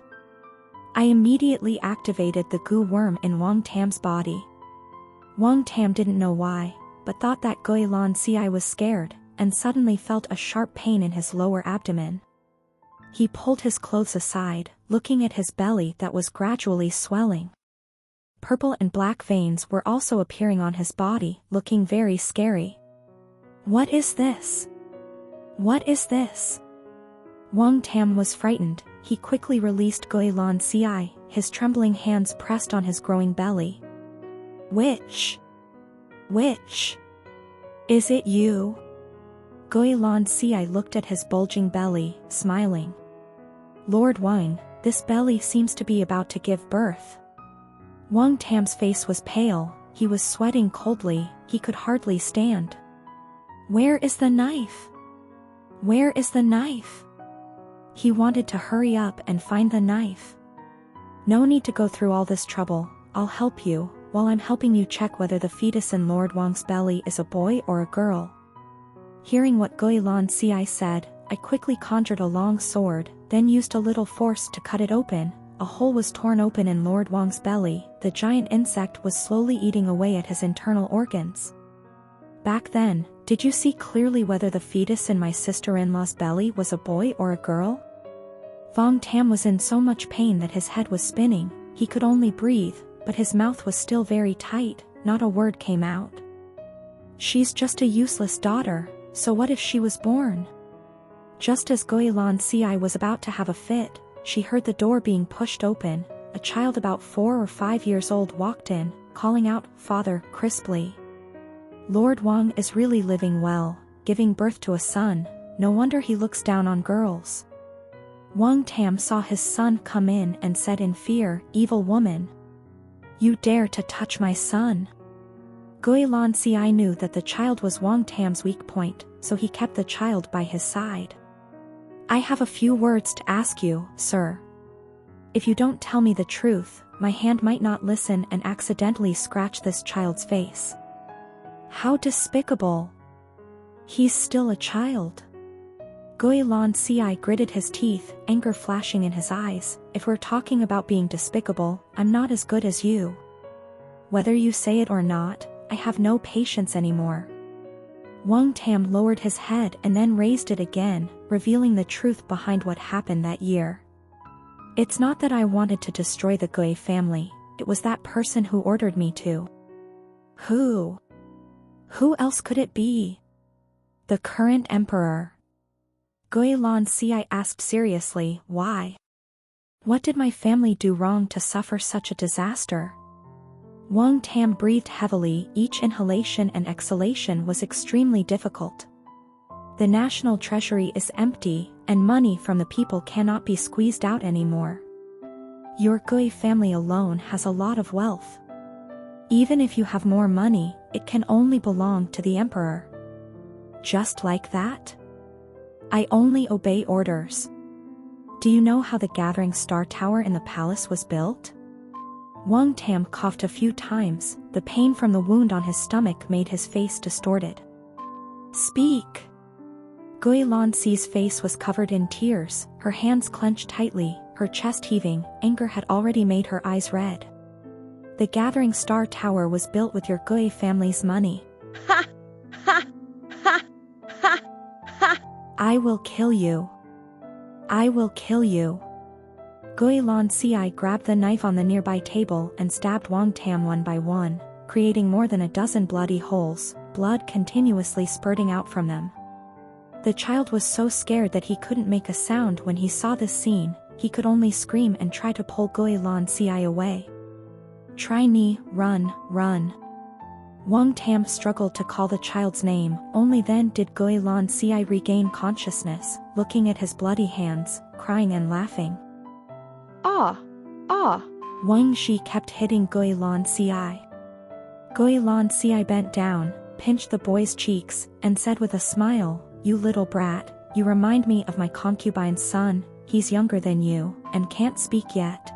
I immediately activated the goo worm in Wang Tam's body. Wang Tam didn't know why, but thought that Gui Lan Ci was scared, and suddenly felt a sharp pain in his lower abdomen. He pulled his clothes aside, looking at his belly that was gradually swelling. Purple and black veins were also appearing on his body, looking very scary. What is this? What is this? Wang Tam was frightened. He quickly released Gui Lan Ci, his trembling hands pressed on his growing belly. Which? Is it you? Gui Lan Ci looked at his bulging belly, smiling. Lord Wang, this belly seems to be about to give birth. Wang Tam's face was pale, he was sweating coldly, he could hardly stand. Where is the knife? Where is the knife? He wanted to hurry up and find the knife. No need to go through all this trouble, I'll help you, while I'm helping you check whether the fetus in Lord Wang's belly is a boy or a girl. Hearing what Gui Lan Ci said, I quickly conjured a long sword, then used a little force to cut it open. A hole was torn open in Lord Wang's belly, the giant insect was slowly eating away at his internal organs. Back then, did you see clearly whether the fetus in my sister-in-law's belly was a boy or a girl? Wang Tam was in so much pain that his head was spinning, he could only breathe, but his mouth was still very tight, not a word came out. She's just a useless daughter, so what if she was born? Just as Gui Lan Ci was about to have a fit, she heard the door being pushed open, a child about 4 or 5 years old walked in, calling out, "Father," crisply. "Lord Wang is really living well, giving birth to a son, no wonder he looks down on girls." Wang Tam saw his son come in and said in fear, "Evil woman! You dare to touch my son?" Gui Lan Ci knew that the child was Wang Tam's weak point, so he kept the child by his side. "I have a few words to ask you, sir. If you don't tell me the truth, my hand might not listen and accidentally scratch this child's face." "How despicable! He's still a child." Gui Lan Ci gritted his teeth, anger flashing in his eyes. "If we're talking about being despicable, I'm not as good as you. Whether you say it or not, I have no patience anymore." Wang Tam lowered his head and then raised it again, revealing the truth behind what happened that year. "It's not that I wanted to destroy the Gui family, it was that person who ordered me to." "Who? Who else could it be?" "The current emperor." Gui Lan Ci asked seriously, "Why? What did my family do wrong to suffer such a disaster?" Wang Tam breathed heavily. Each inhalation and exhalation was extremely difficult. "The national treasury is empty, and money from the people cannot be squeezed out anymore. Your Gui family alone has a lot of wealth. Even if you have more money, it can only belong to the emperor." "Just like that? I only obey orders. Do you know how the Gathering Star Tower in the palace was built?" Wang Tam coughed a few times. The pain from the wound on his stomach made his face distorted. "Speak." Gui Lan Ci's face was covered in tears, her hands clenched tightly, her chest heaving. Anger had already made her eyes red. "The Gathering Star Tower was built with your Gui family's money." Ha! Ha! Ha! Ha! Ha! "I will kill you. I will kill you." Gui Lan Ci grabbed the knife on the nearby table and stabbed Wang Tam one by one, creating more than a dozen bloody holes, blood continuously spurting out from them. The child was so scared that he couldn't make a sound when he saw this scene. He could only scream and try to pull Gui Lan Ci away. "Try me, run, run." Wang Tam struggled to call the child's name. Only then did Gui Lan Ci regain consciousness, looking at his bloody hands, crying and laughing. Ah! Ah! Wang Shi kept hitting Gui Lan Ci. Gui Lan Ci bent down, pinched the boy's cheeks, and said with a smile, "You little brat, you remind me of my concubine's son. He's younger than you, and can't speak yet."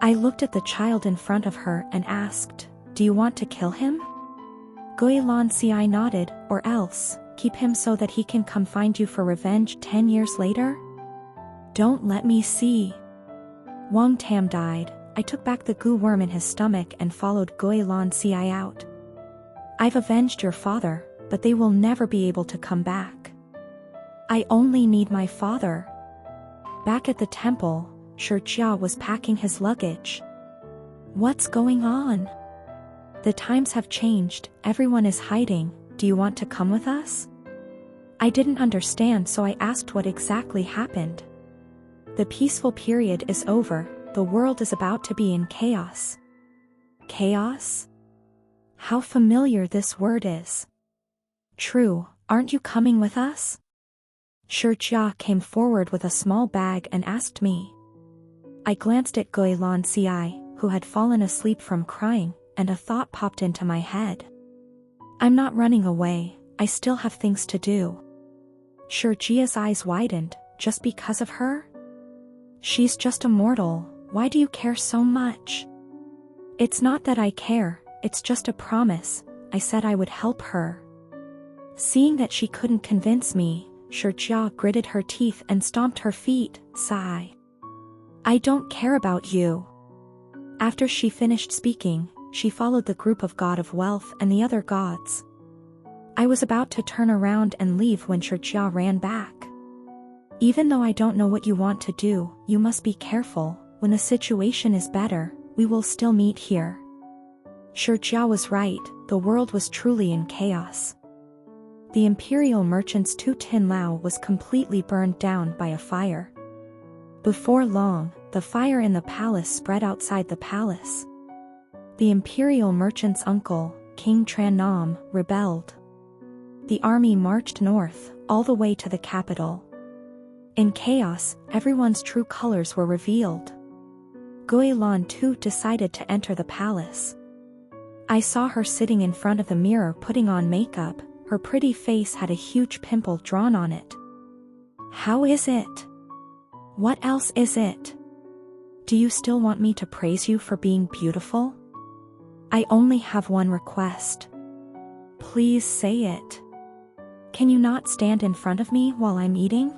I looked at the child in front of her and asked, "Do you want to kill him?" Gui Lan Ci nodded. "Or else, keep him so that he can come find you for revenge 10 years later?" "Don't let me see." Wang Tam died. I took back the goo worm in his stomach and followed Gui Lan Ci out. "I've avenged your father, but they will never be able to come back. I only need my father." Back at the temple, Shi Jia was packing his luggage. "What's going on? The times have changed, everyone is hiding. Do you want to come with us?" I didn't understand, so I asked what exactly happened. "The peaceful period is over, the world is about to be in chaos." Chaos? How familiar this word is. "True, aren't you coming with us?" Shi Jia came forward with a small bag and asked me. I glanced at Gui Lan Ci, who had fallen asleep from crying, and a thought popped into my head. "I'm not running away, I still have things to do." Shi Jia's eyes widened. "Just because of her? She's just a mortal, why do you care so much?" "It's not that I care, it's just a promise. I said I would help her." Seeing that she couldn't convince me, Shi Jia gritted her teeth and stomped her feet. Sigh. "I don't care about you." After she finished speaking, she followed the group of God of Wealth and the other gods. I was about to turn around and leave when Shi Jia ran back. "Even though I don't know what you want to do, you must be careful. When the situation is better, we will still meet here." Shi Jia was right, the world was truly in chaos. The Imperial Merchant's Tu Tin Lao was completely burned down by a fire. Before long, the fire in the palace spread outside the palace. The imperial merchant's uncle, King Tran Nam, rebelled. The army marched north, all the way to the capital. In chaos, everyone's true colors were revealed. Gui Lan Tu decided to enter the palace. I saw her sitting in front of the mirror putting on makeup. Her pretty face had a huge pimple drawn on it. How is it? What else is it? Do you still want me to praise you for being beautiful? I only have one request. Please say it. Can you not stand in front of me while I'm eating?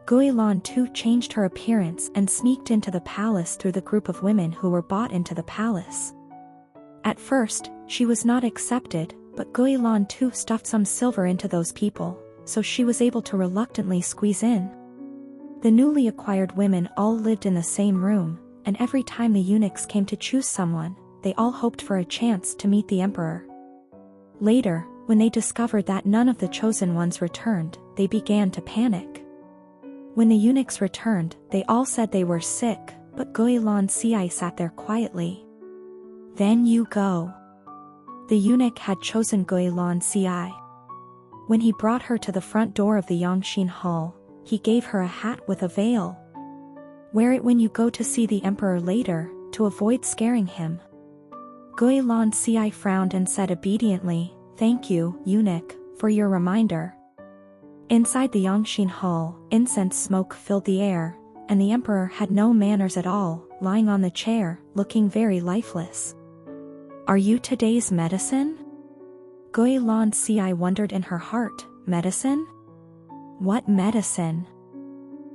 Gui Lan Tu changed her appearance and sneaked into the palace through the group of women who were bought into the palace. At first, she was not accepted, but Gui Lan Tu stuffed some silver into those people, so she was able to reluctantly squeeze in. The newly acquired women all lived in the same room, and every time the eunuchs came to choose someone, they all hoped for a chance to meet the emperor. Later, when they discovered that none of the chosen ones returned, they began to panic. When the eunuchs returned, they all said they were sick, but Gui Lan Ci sat there quietly. Then you go. The eunuch had chosen Gui Lan Ci. When he brought her to the front door of the Yongxin Hall, he gave her a hat with a veil. Wear it when you go to see the emperor later, to avoid scaring him. Gui Lan Ci frowned and said obediently, "Thank you, eunuch, for your reminder." Inside the Yongxin Hall, incense smoke filled the air, and the emperor had no manners at all, lying on the chair, looking very lifeless. Are you today's medicine? Gui Lan Ci wondered in her heart, medicine? What medicine?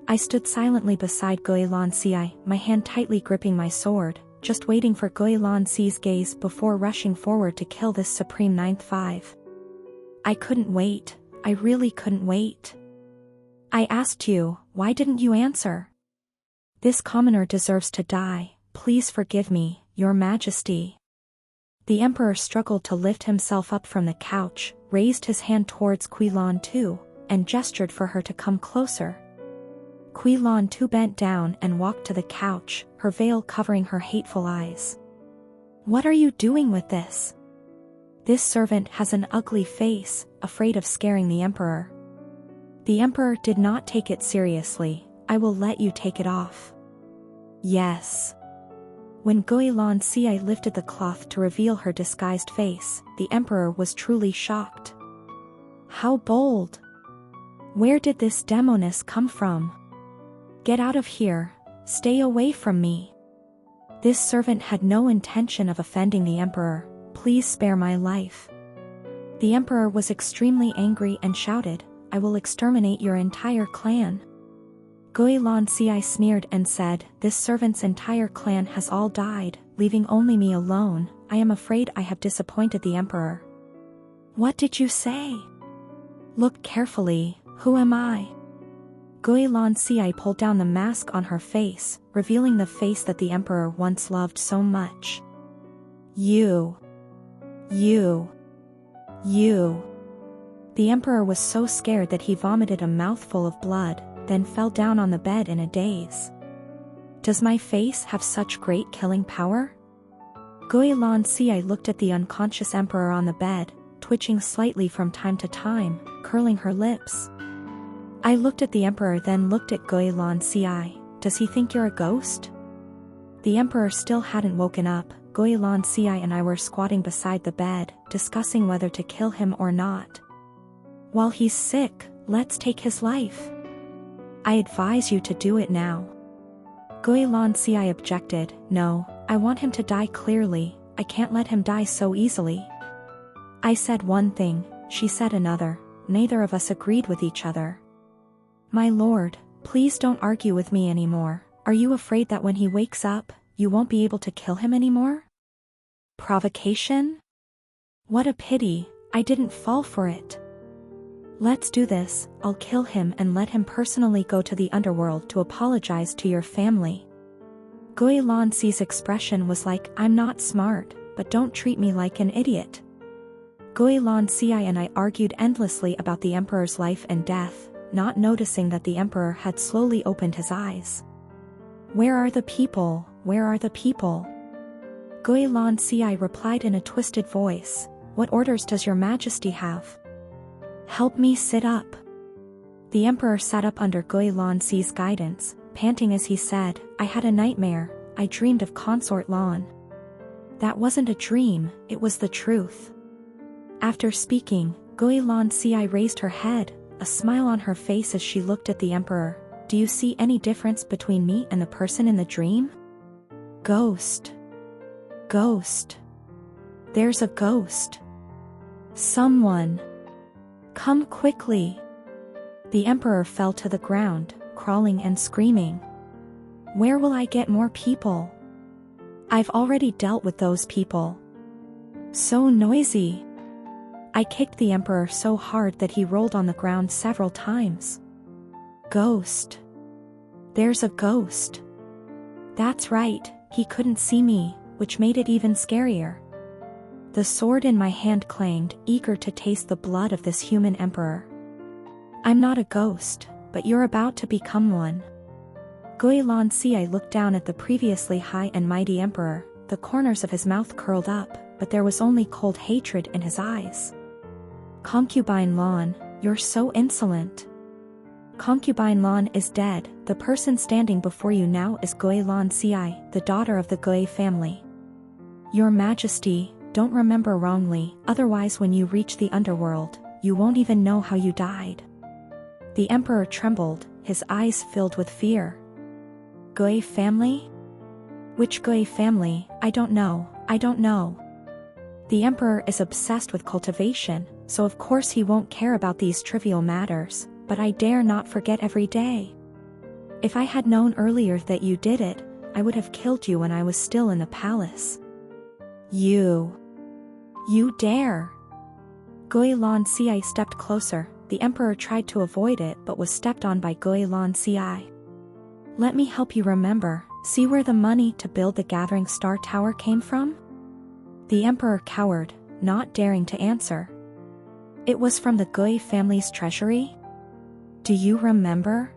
I stood silently beside Gui Lan Ci, my hand tightly gripping my sword, just waiting for Gui Lan Ci's gaze before rushing forward to kill this supreme ninth five. I couldn't wait, I really couldn't wait. I asked you, why didn't you answer? This commoner deserves to die, please forgive me, your majesty. The emperor struggled to lift himself up from the couch, raised his hand towards Gui Lan Tu, and gestured for her to come closer. Gui Lan Tu bent down and walked to the couch, her veil covering her hateful eyes. What are you doing with this? This servant has an ugly face, afraid of scaring the emperor. The emperor did not take it seriously. I will let you take it off. Yes. When Gui Lan Ci lifted the cloth to reveal her disguised face, the emperor was truly shocked. How bold! Where did this demoness come from? Get out of here, stay away from me. This servant had no intention of offending the emperor, please spare my life. The emperor was extremely angry and shouted, I will exterminate your entire clan. Gui Lan Ci sneered and said, this servant's entire clan has all died, leaving only me alone. I am afraid I have disappointed the emperor. What did you say? Look carefully, who am I? Gui Lan Ci pulled down the mask on her face, revealing the face that the emperor once loved so much. You. The emperor was so scared that he vomited a mouthful of blood, then fell down on the bed in a daze. Does my face have such great killing power? Gui Lan Ci looked at the unconscious emperor on the bed, twitching slightly from time to time, curling her lips. I looked at the emperor, then looked at Gui Lan Ci. Does he think you're a ghost? The emperor still hadn't woken up. Gui Lan Ci and I were squatting beside the bed, discussing whether to kill him or not. While he's sick, let's take his life. I advise you to do it now. Gui Lan Ci objected, no, I want him to die clearly, I can't let him die so easily. I said one thing, she said another, neither of us agreed with each other. My lord, please don't argue with me anymore. Are you afraid that when he wakes up, you won't be able to kill him anymore? Provocation? What a pity, I didn't fall for it. Let's do this, I'll kill him and let him personally go to the underworld to apologize to your family. Gui Lan Ci's expression was like, I'm not smart, but don't treat me like an idiot. Gui Lan Ci and I argued endlessly about the emperor's life and death, not noticing that the emperor had slowly opened his eyes. Where are the people? Where are the people? Gui Lan Si replied in a twisted voice, what orders does your majesty have? Help me sit up. The emperor sat up under Gui Lan Si's guidance, panting as he said, I had a nightmare, I dreamed of Consort Lan. That wasn't a dream, it was the truth. After speaking, Gui Lan Si raised her head, a smile on her face as she looked at the emperor. Do you see any difference between me and the person in the dream? Ghost. Ghost. There's a ghost. Someone. Come quickly. The emperor fell to the ground, crawling and screaming. Where will I get more people? I've already dealt with those people. So noisy. I kicked the emperor so hard that he rolled on the ground several times. Ghost. There's a ghost. That's right, he couldn't see me, which made it even scarier. The sword in my hand clanged, eager to taste the blood of this human emperor. I'm not a ghost, but you're about to become one. Gui Lan Si looked down at the previously high and mighty emperor, the corners of his mouth curled up, but there was only cold hatred in his eyes. Concubine Lan, you're so insolent. Concubine Lan is dead, the person standing before you now is Gui Lan Si, the daughter of the Gui family. Your Majesty, don't remember wrongly, otherwise when you reach the underworld, you won't even know how you died. The emperor trembled, his eyes filled with fear. Gui family? Which Gui family? I don't know. The emperor is obsessed with cultivation, so of course he won't care about these trivial matters, but I dare not forget every day. If I had known earlier that you did it, I would have killed you when I was still in the palace. You dare. Gui Lan Si stepped closer, the emperor tried to avoid it but was stepped on by Gui Lan Si. Let me help you remember, see where the money to build the Gathering Star Tower came from? The emperor cowered, not daring to answer. It was from the Gui family's treasury? Do you remember?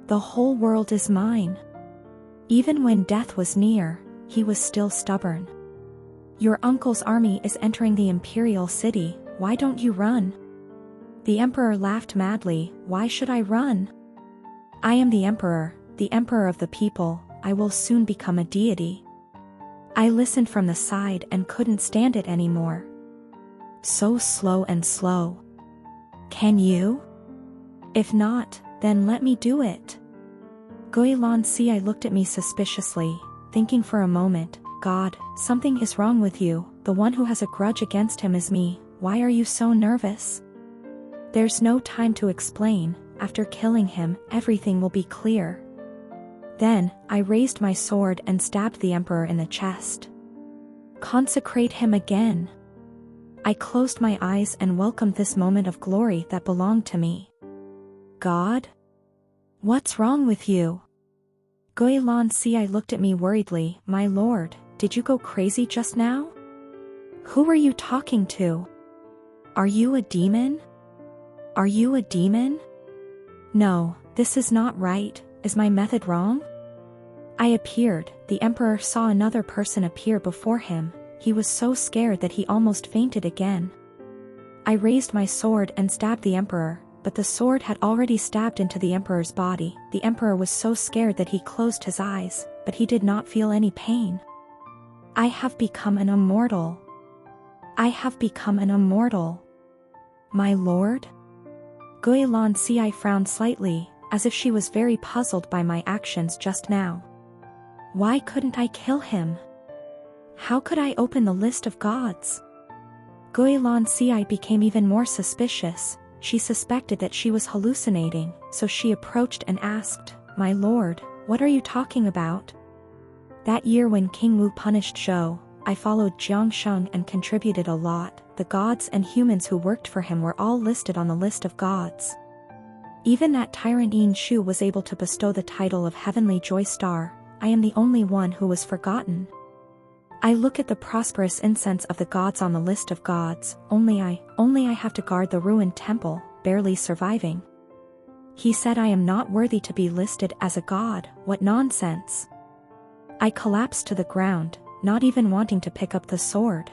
The whole world is mine. Even when death was near, he was still stubborn. Your uncle's army is entering the imperial city, why don't you run? The emperor laughed madly, why should I run? I am the emperor of the people, I will soon become a deity. I listened from the side and couldn't stand it anymore. So slow and slow. Can you? If not, then let me do it. Gui Lan Si looked at me suspiciously, thinking for a moment, God, something is wrong with you, the one who has a grudge against him is me, why are you so nervous? There's no time to explain, after killing him, everything will be clear. Then, I raised my sword and stabbed the emperor in the chest. Consecrate him again. I closed my eyes and welcomed this moment of glory that belonged to me. God? What's wrong with you? Gui Lan Si looked at me worriedly, my lord, did you go crazy just now? Who were you talking to? Are you a demon? Are you a demon? No, this is not right, is my method wrong? I appeared, the emperor saw another person appear before him, he was so scared that he almost fainted again. I raised my sword and stabbed the emperor, but the sword had already stabbed into the emperor's body. The emperor was so scared that he closed his eyes, but he did not feel any pain. I have become an immortal. I have become an immortal. My lord? Gui Lan Si frowned slightly, as if she was very puzzled by my actions just now. Why couldn't I kill him? How could I open the list of gods? Gui Lan Si became even more suspicious. She suspected that she was hallucinating, so she approached and asked, my lord, what are you talking about? That year when King Wu punished Zhou, I followed Jiang Sheng and contributed a lot. The gods and humans who worked for him were all listed on the list of gods. Even that tyrant Yin Shu was able to bestow the title of Heavenly Joy Star. I am the only one who was forgotten. I look at the prosperous incense of the gods on the list of gods, only I have to guard the ruined temple, barely surviving. He said I am not worthy to be listed as a god. What nonsense. I collapsed to the ground, not even wanting to pick up the sword.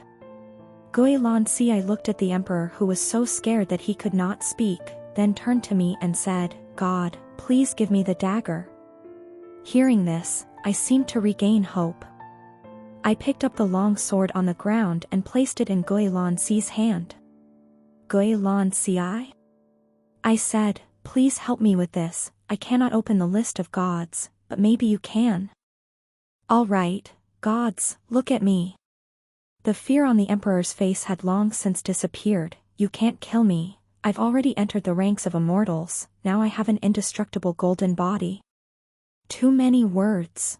Guilanzi looked at the emperor, who was so scared that he could not speak, then turned to me and said, "God, please give me the dagger." Hearing this, I seemed to regain hope. I picked up the long sword on the ground and placed it in Guilanzi's hand. "Guilanzi," I said, "please help me with this. I cannot open the list of gods, but maybe you can." "All right, gods, look at me." The fear on the emperor's face had long since disappeared. "You can't kill me. I've already entered the ranks of immortals. Now I have an indestructible golden body." Too many words.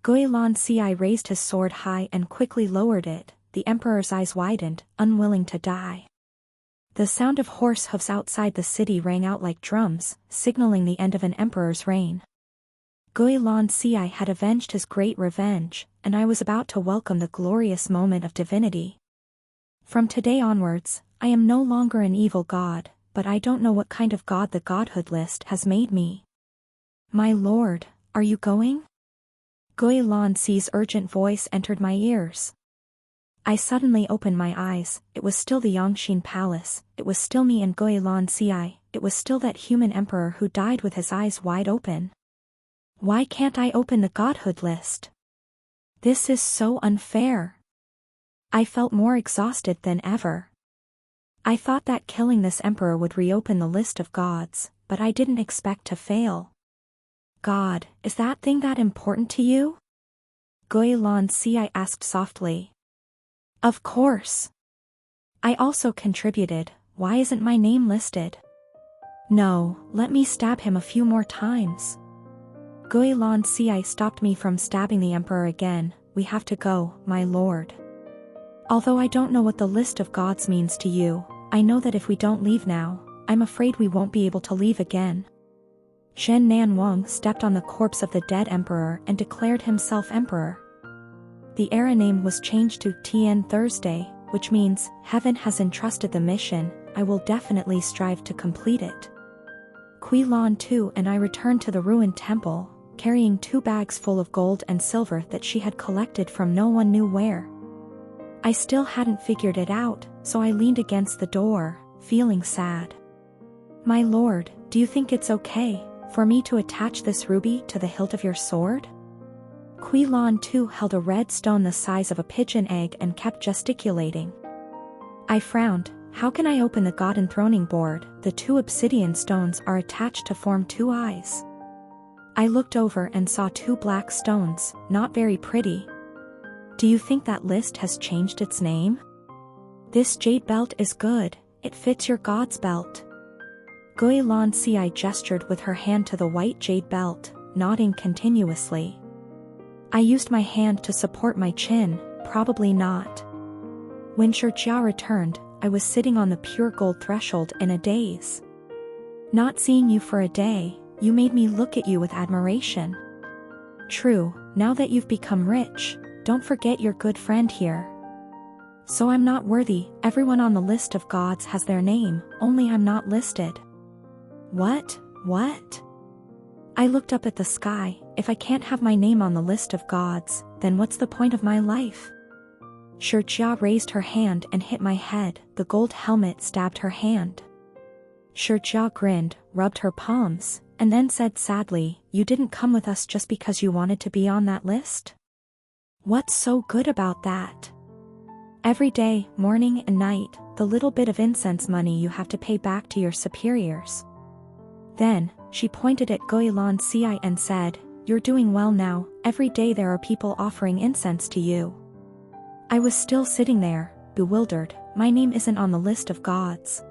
Guilanzi raised his sword high and quickly lowered it. The emperor's eyes widened, unwilling to die. The sound of horse hooves outside the city rang out like drums, signaling the end of an emperor's reign. Guilanzi had avenged his great revenge, and I was about to welcome the glorious moment of divinity. From today onwards, I am no longer an evil god, but I don't know what kind of god the godhood list has made me. "My lord, are you going?" Guilanzi's urgent voice entered my ears. I suddenly opened my eyes. It was still the Yongxin Palace. It was still me and Guilanzi. It was still that human emperor who died with his eyes wide open. Why can't I open the godhood list? This is so unfair. I felt more exhausted than ever. I thought that killing this emperor would reopen the list of gods, but I didn't expect to fail. "God, is that thing that important to you?" Guilanzi asked softly. "Of course. I also contributed. Why isn't my name listed?" "No, let me stab him a few more times." Guilanzi stopped me from stabbing the emperor again. "We have to go, my lord. Although I don't know what the list of gods means to you, I know that if we don't leave now, I'm afraid we won't be able to leave again." Zhen Nanwang stepped on the corpse of the dead emperor and declared himself emperor. The era name was changed to Tian Thursday, which means, "Heaven has entrusted the mission, I will definitely strive to complete it." Qilan too and I returned to the ruined temple, carrying 2 bags full of gold and silver that she had collected from no one knew where. I still hadn't figured it out, so I leaned against the door, feeling sad. "My lord, do you think it's okay for me to attach this ruby to the hilt of your sword?" Qilan too held a red stone the size of a pigeon egg and kept gesticulating. I frowned. How can I open the god enthroning board? The 2 obsidian stones are attached to form 2 eyes. I looked over and saw 2 black stones, not very pretty. "Do you think that list has changed its name?" "This jade belt is good, it fits your god's belt." Guilanzi gestured with her hand to the white jade belt, nodding continuously. I used my hand to support my chin. Probably not. When Shijia returned, I was sitting on the pure gold threshold in a daze. "Not seeing you for a day, you made me look at you with admiration." "True, now that you've become rich, don't forget your good friend here." "So I'm not worthy. Everyone on the list of gods has their name, only I'm not listed." What? I looked up at the sky. If I can't have my name on the list of gods, then what's the point of my life? Shijia raised her hand and hit my head. The gold helmet stabbed her hand. Shijia grinned, rubbed her palms, and then said sadly, "You didn't come with us just because you wanted to be on that list? What's so good about that? Every day, morning and night, the little bit of incense money you have to pay back to your superiors." Then, she pointed at Guilanzi and said, "You're doing well now, every day there are people offering incense to you." I was still sitting there, bewildered. My name isn't on the list of gods.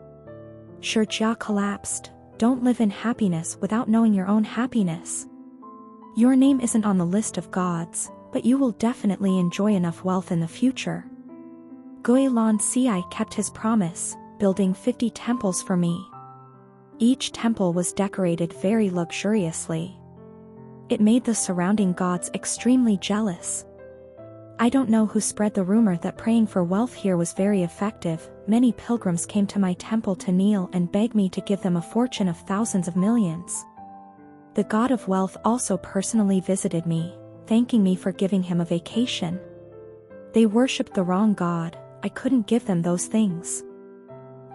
Shijia collapsed. "Don't live in happiness without knowing your own happiness. Your name isn't on the list of gods, but you will definitely enjoy enough wealth in the future." Guilanzi kept his promise, building 50 temples for me. Each temple was decorated very luxuriously. It made the surrounding gods extremely jealous. I don't know who spread the rumor that praying for wealth here was very effective. many pilgrims came to my temple to kneel and beg me to give them a fortune of thousands of millions. The god of wealth also personally visited me, thanking me for giving him a vacation. They worshipped the wrong god. I couldn't give them those things.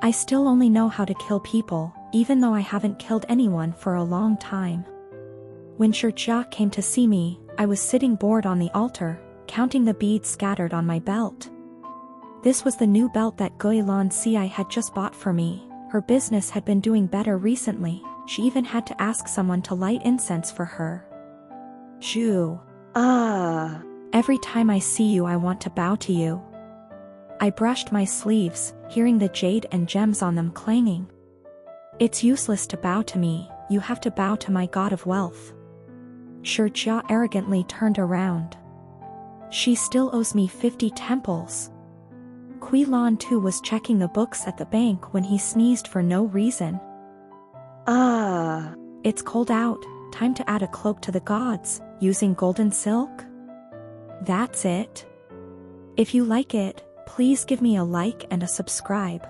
I still only know how to kill people, even though I haven't killed anyone for a long time. When Shurjia came to see me, I was sitting bored on the altar, counting the beads scattered on my belt. This was the new belt that Guilan Si had just bought for me. Her business had been doing better recently. She even had to ask someone to light incense for her. Zhu. Every time I see you I want to bow to you. I brushed my sleeves, hearing the jade and gems on them clanging. It's useless to bow to me, you have to bow to my god of wealth. Shurjia arrogantly turned around. She still owes me 50 temples. Guilan too was checking the books at the bank when he sneezed for no reason. It's cold out, time to add a cloak to the gods, using golden silk? That's it. If you like it, please give me a like and a subscribe.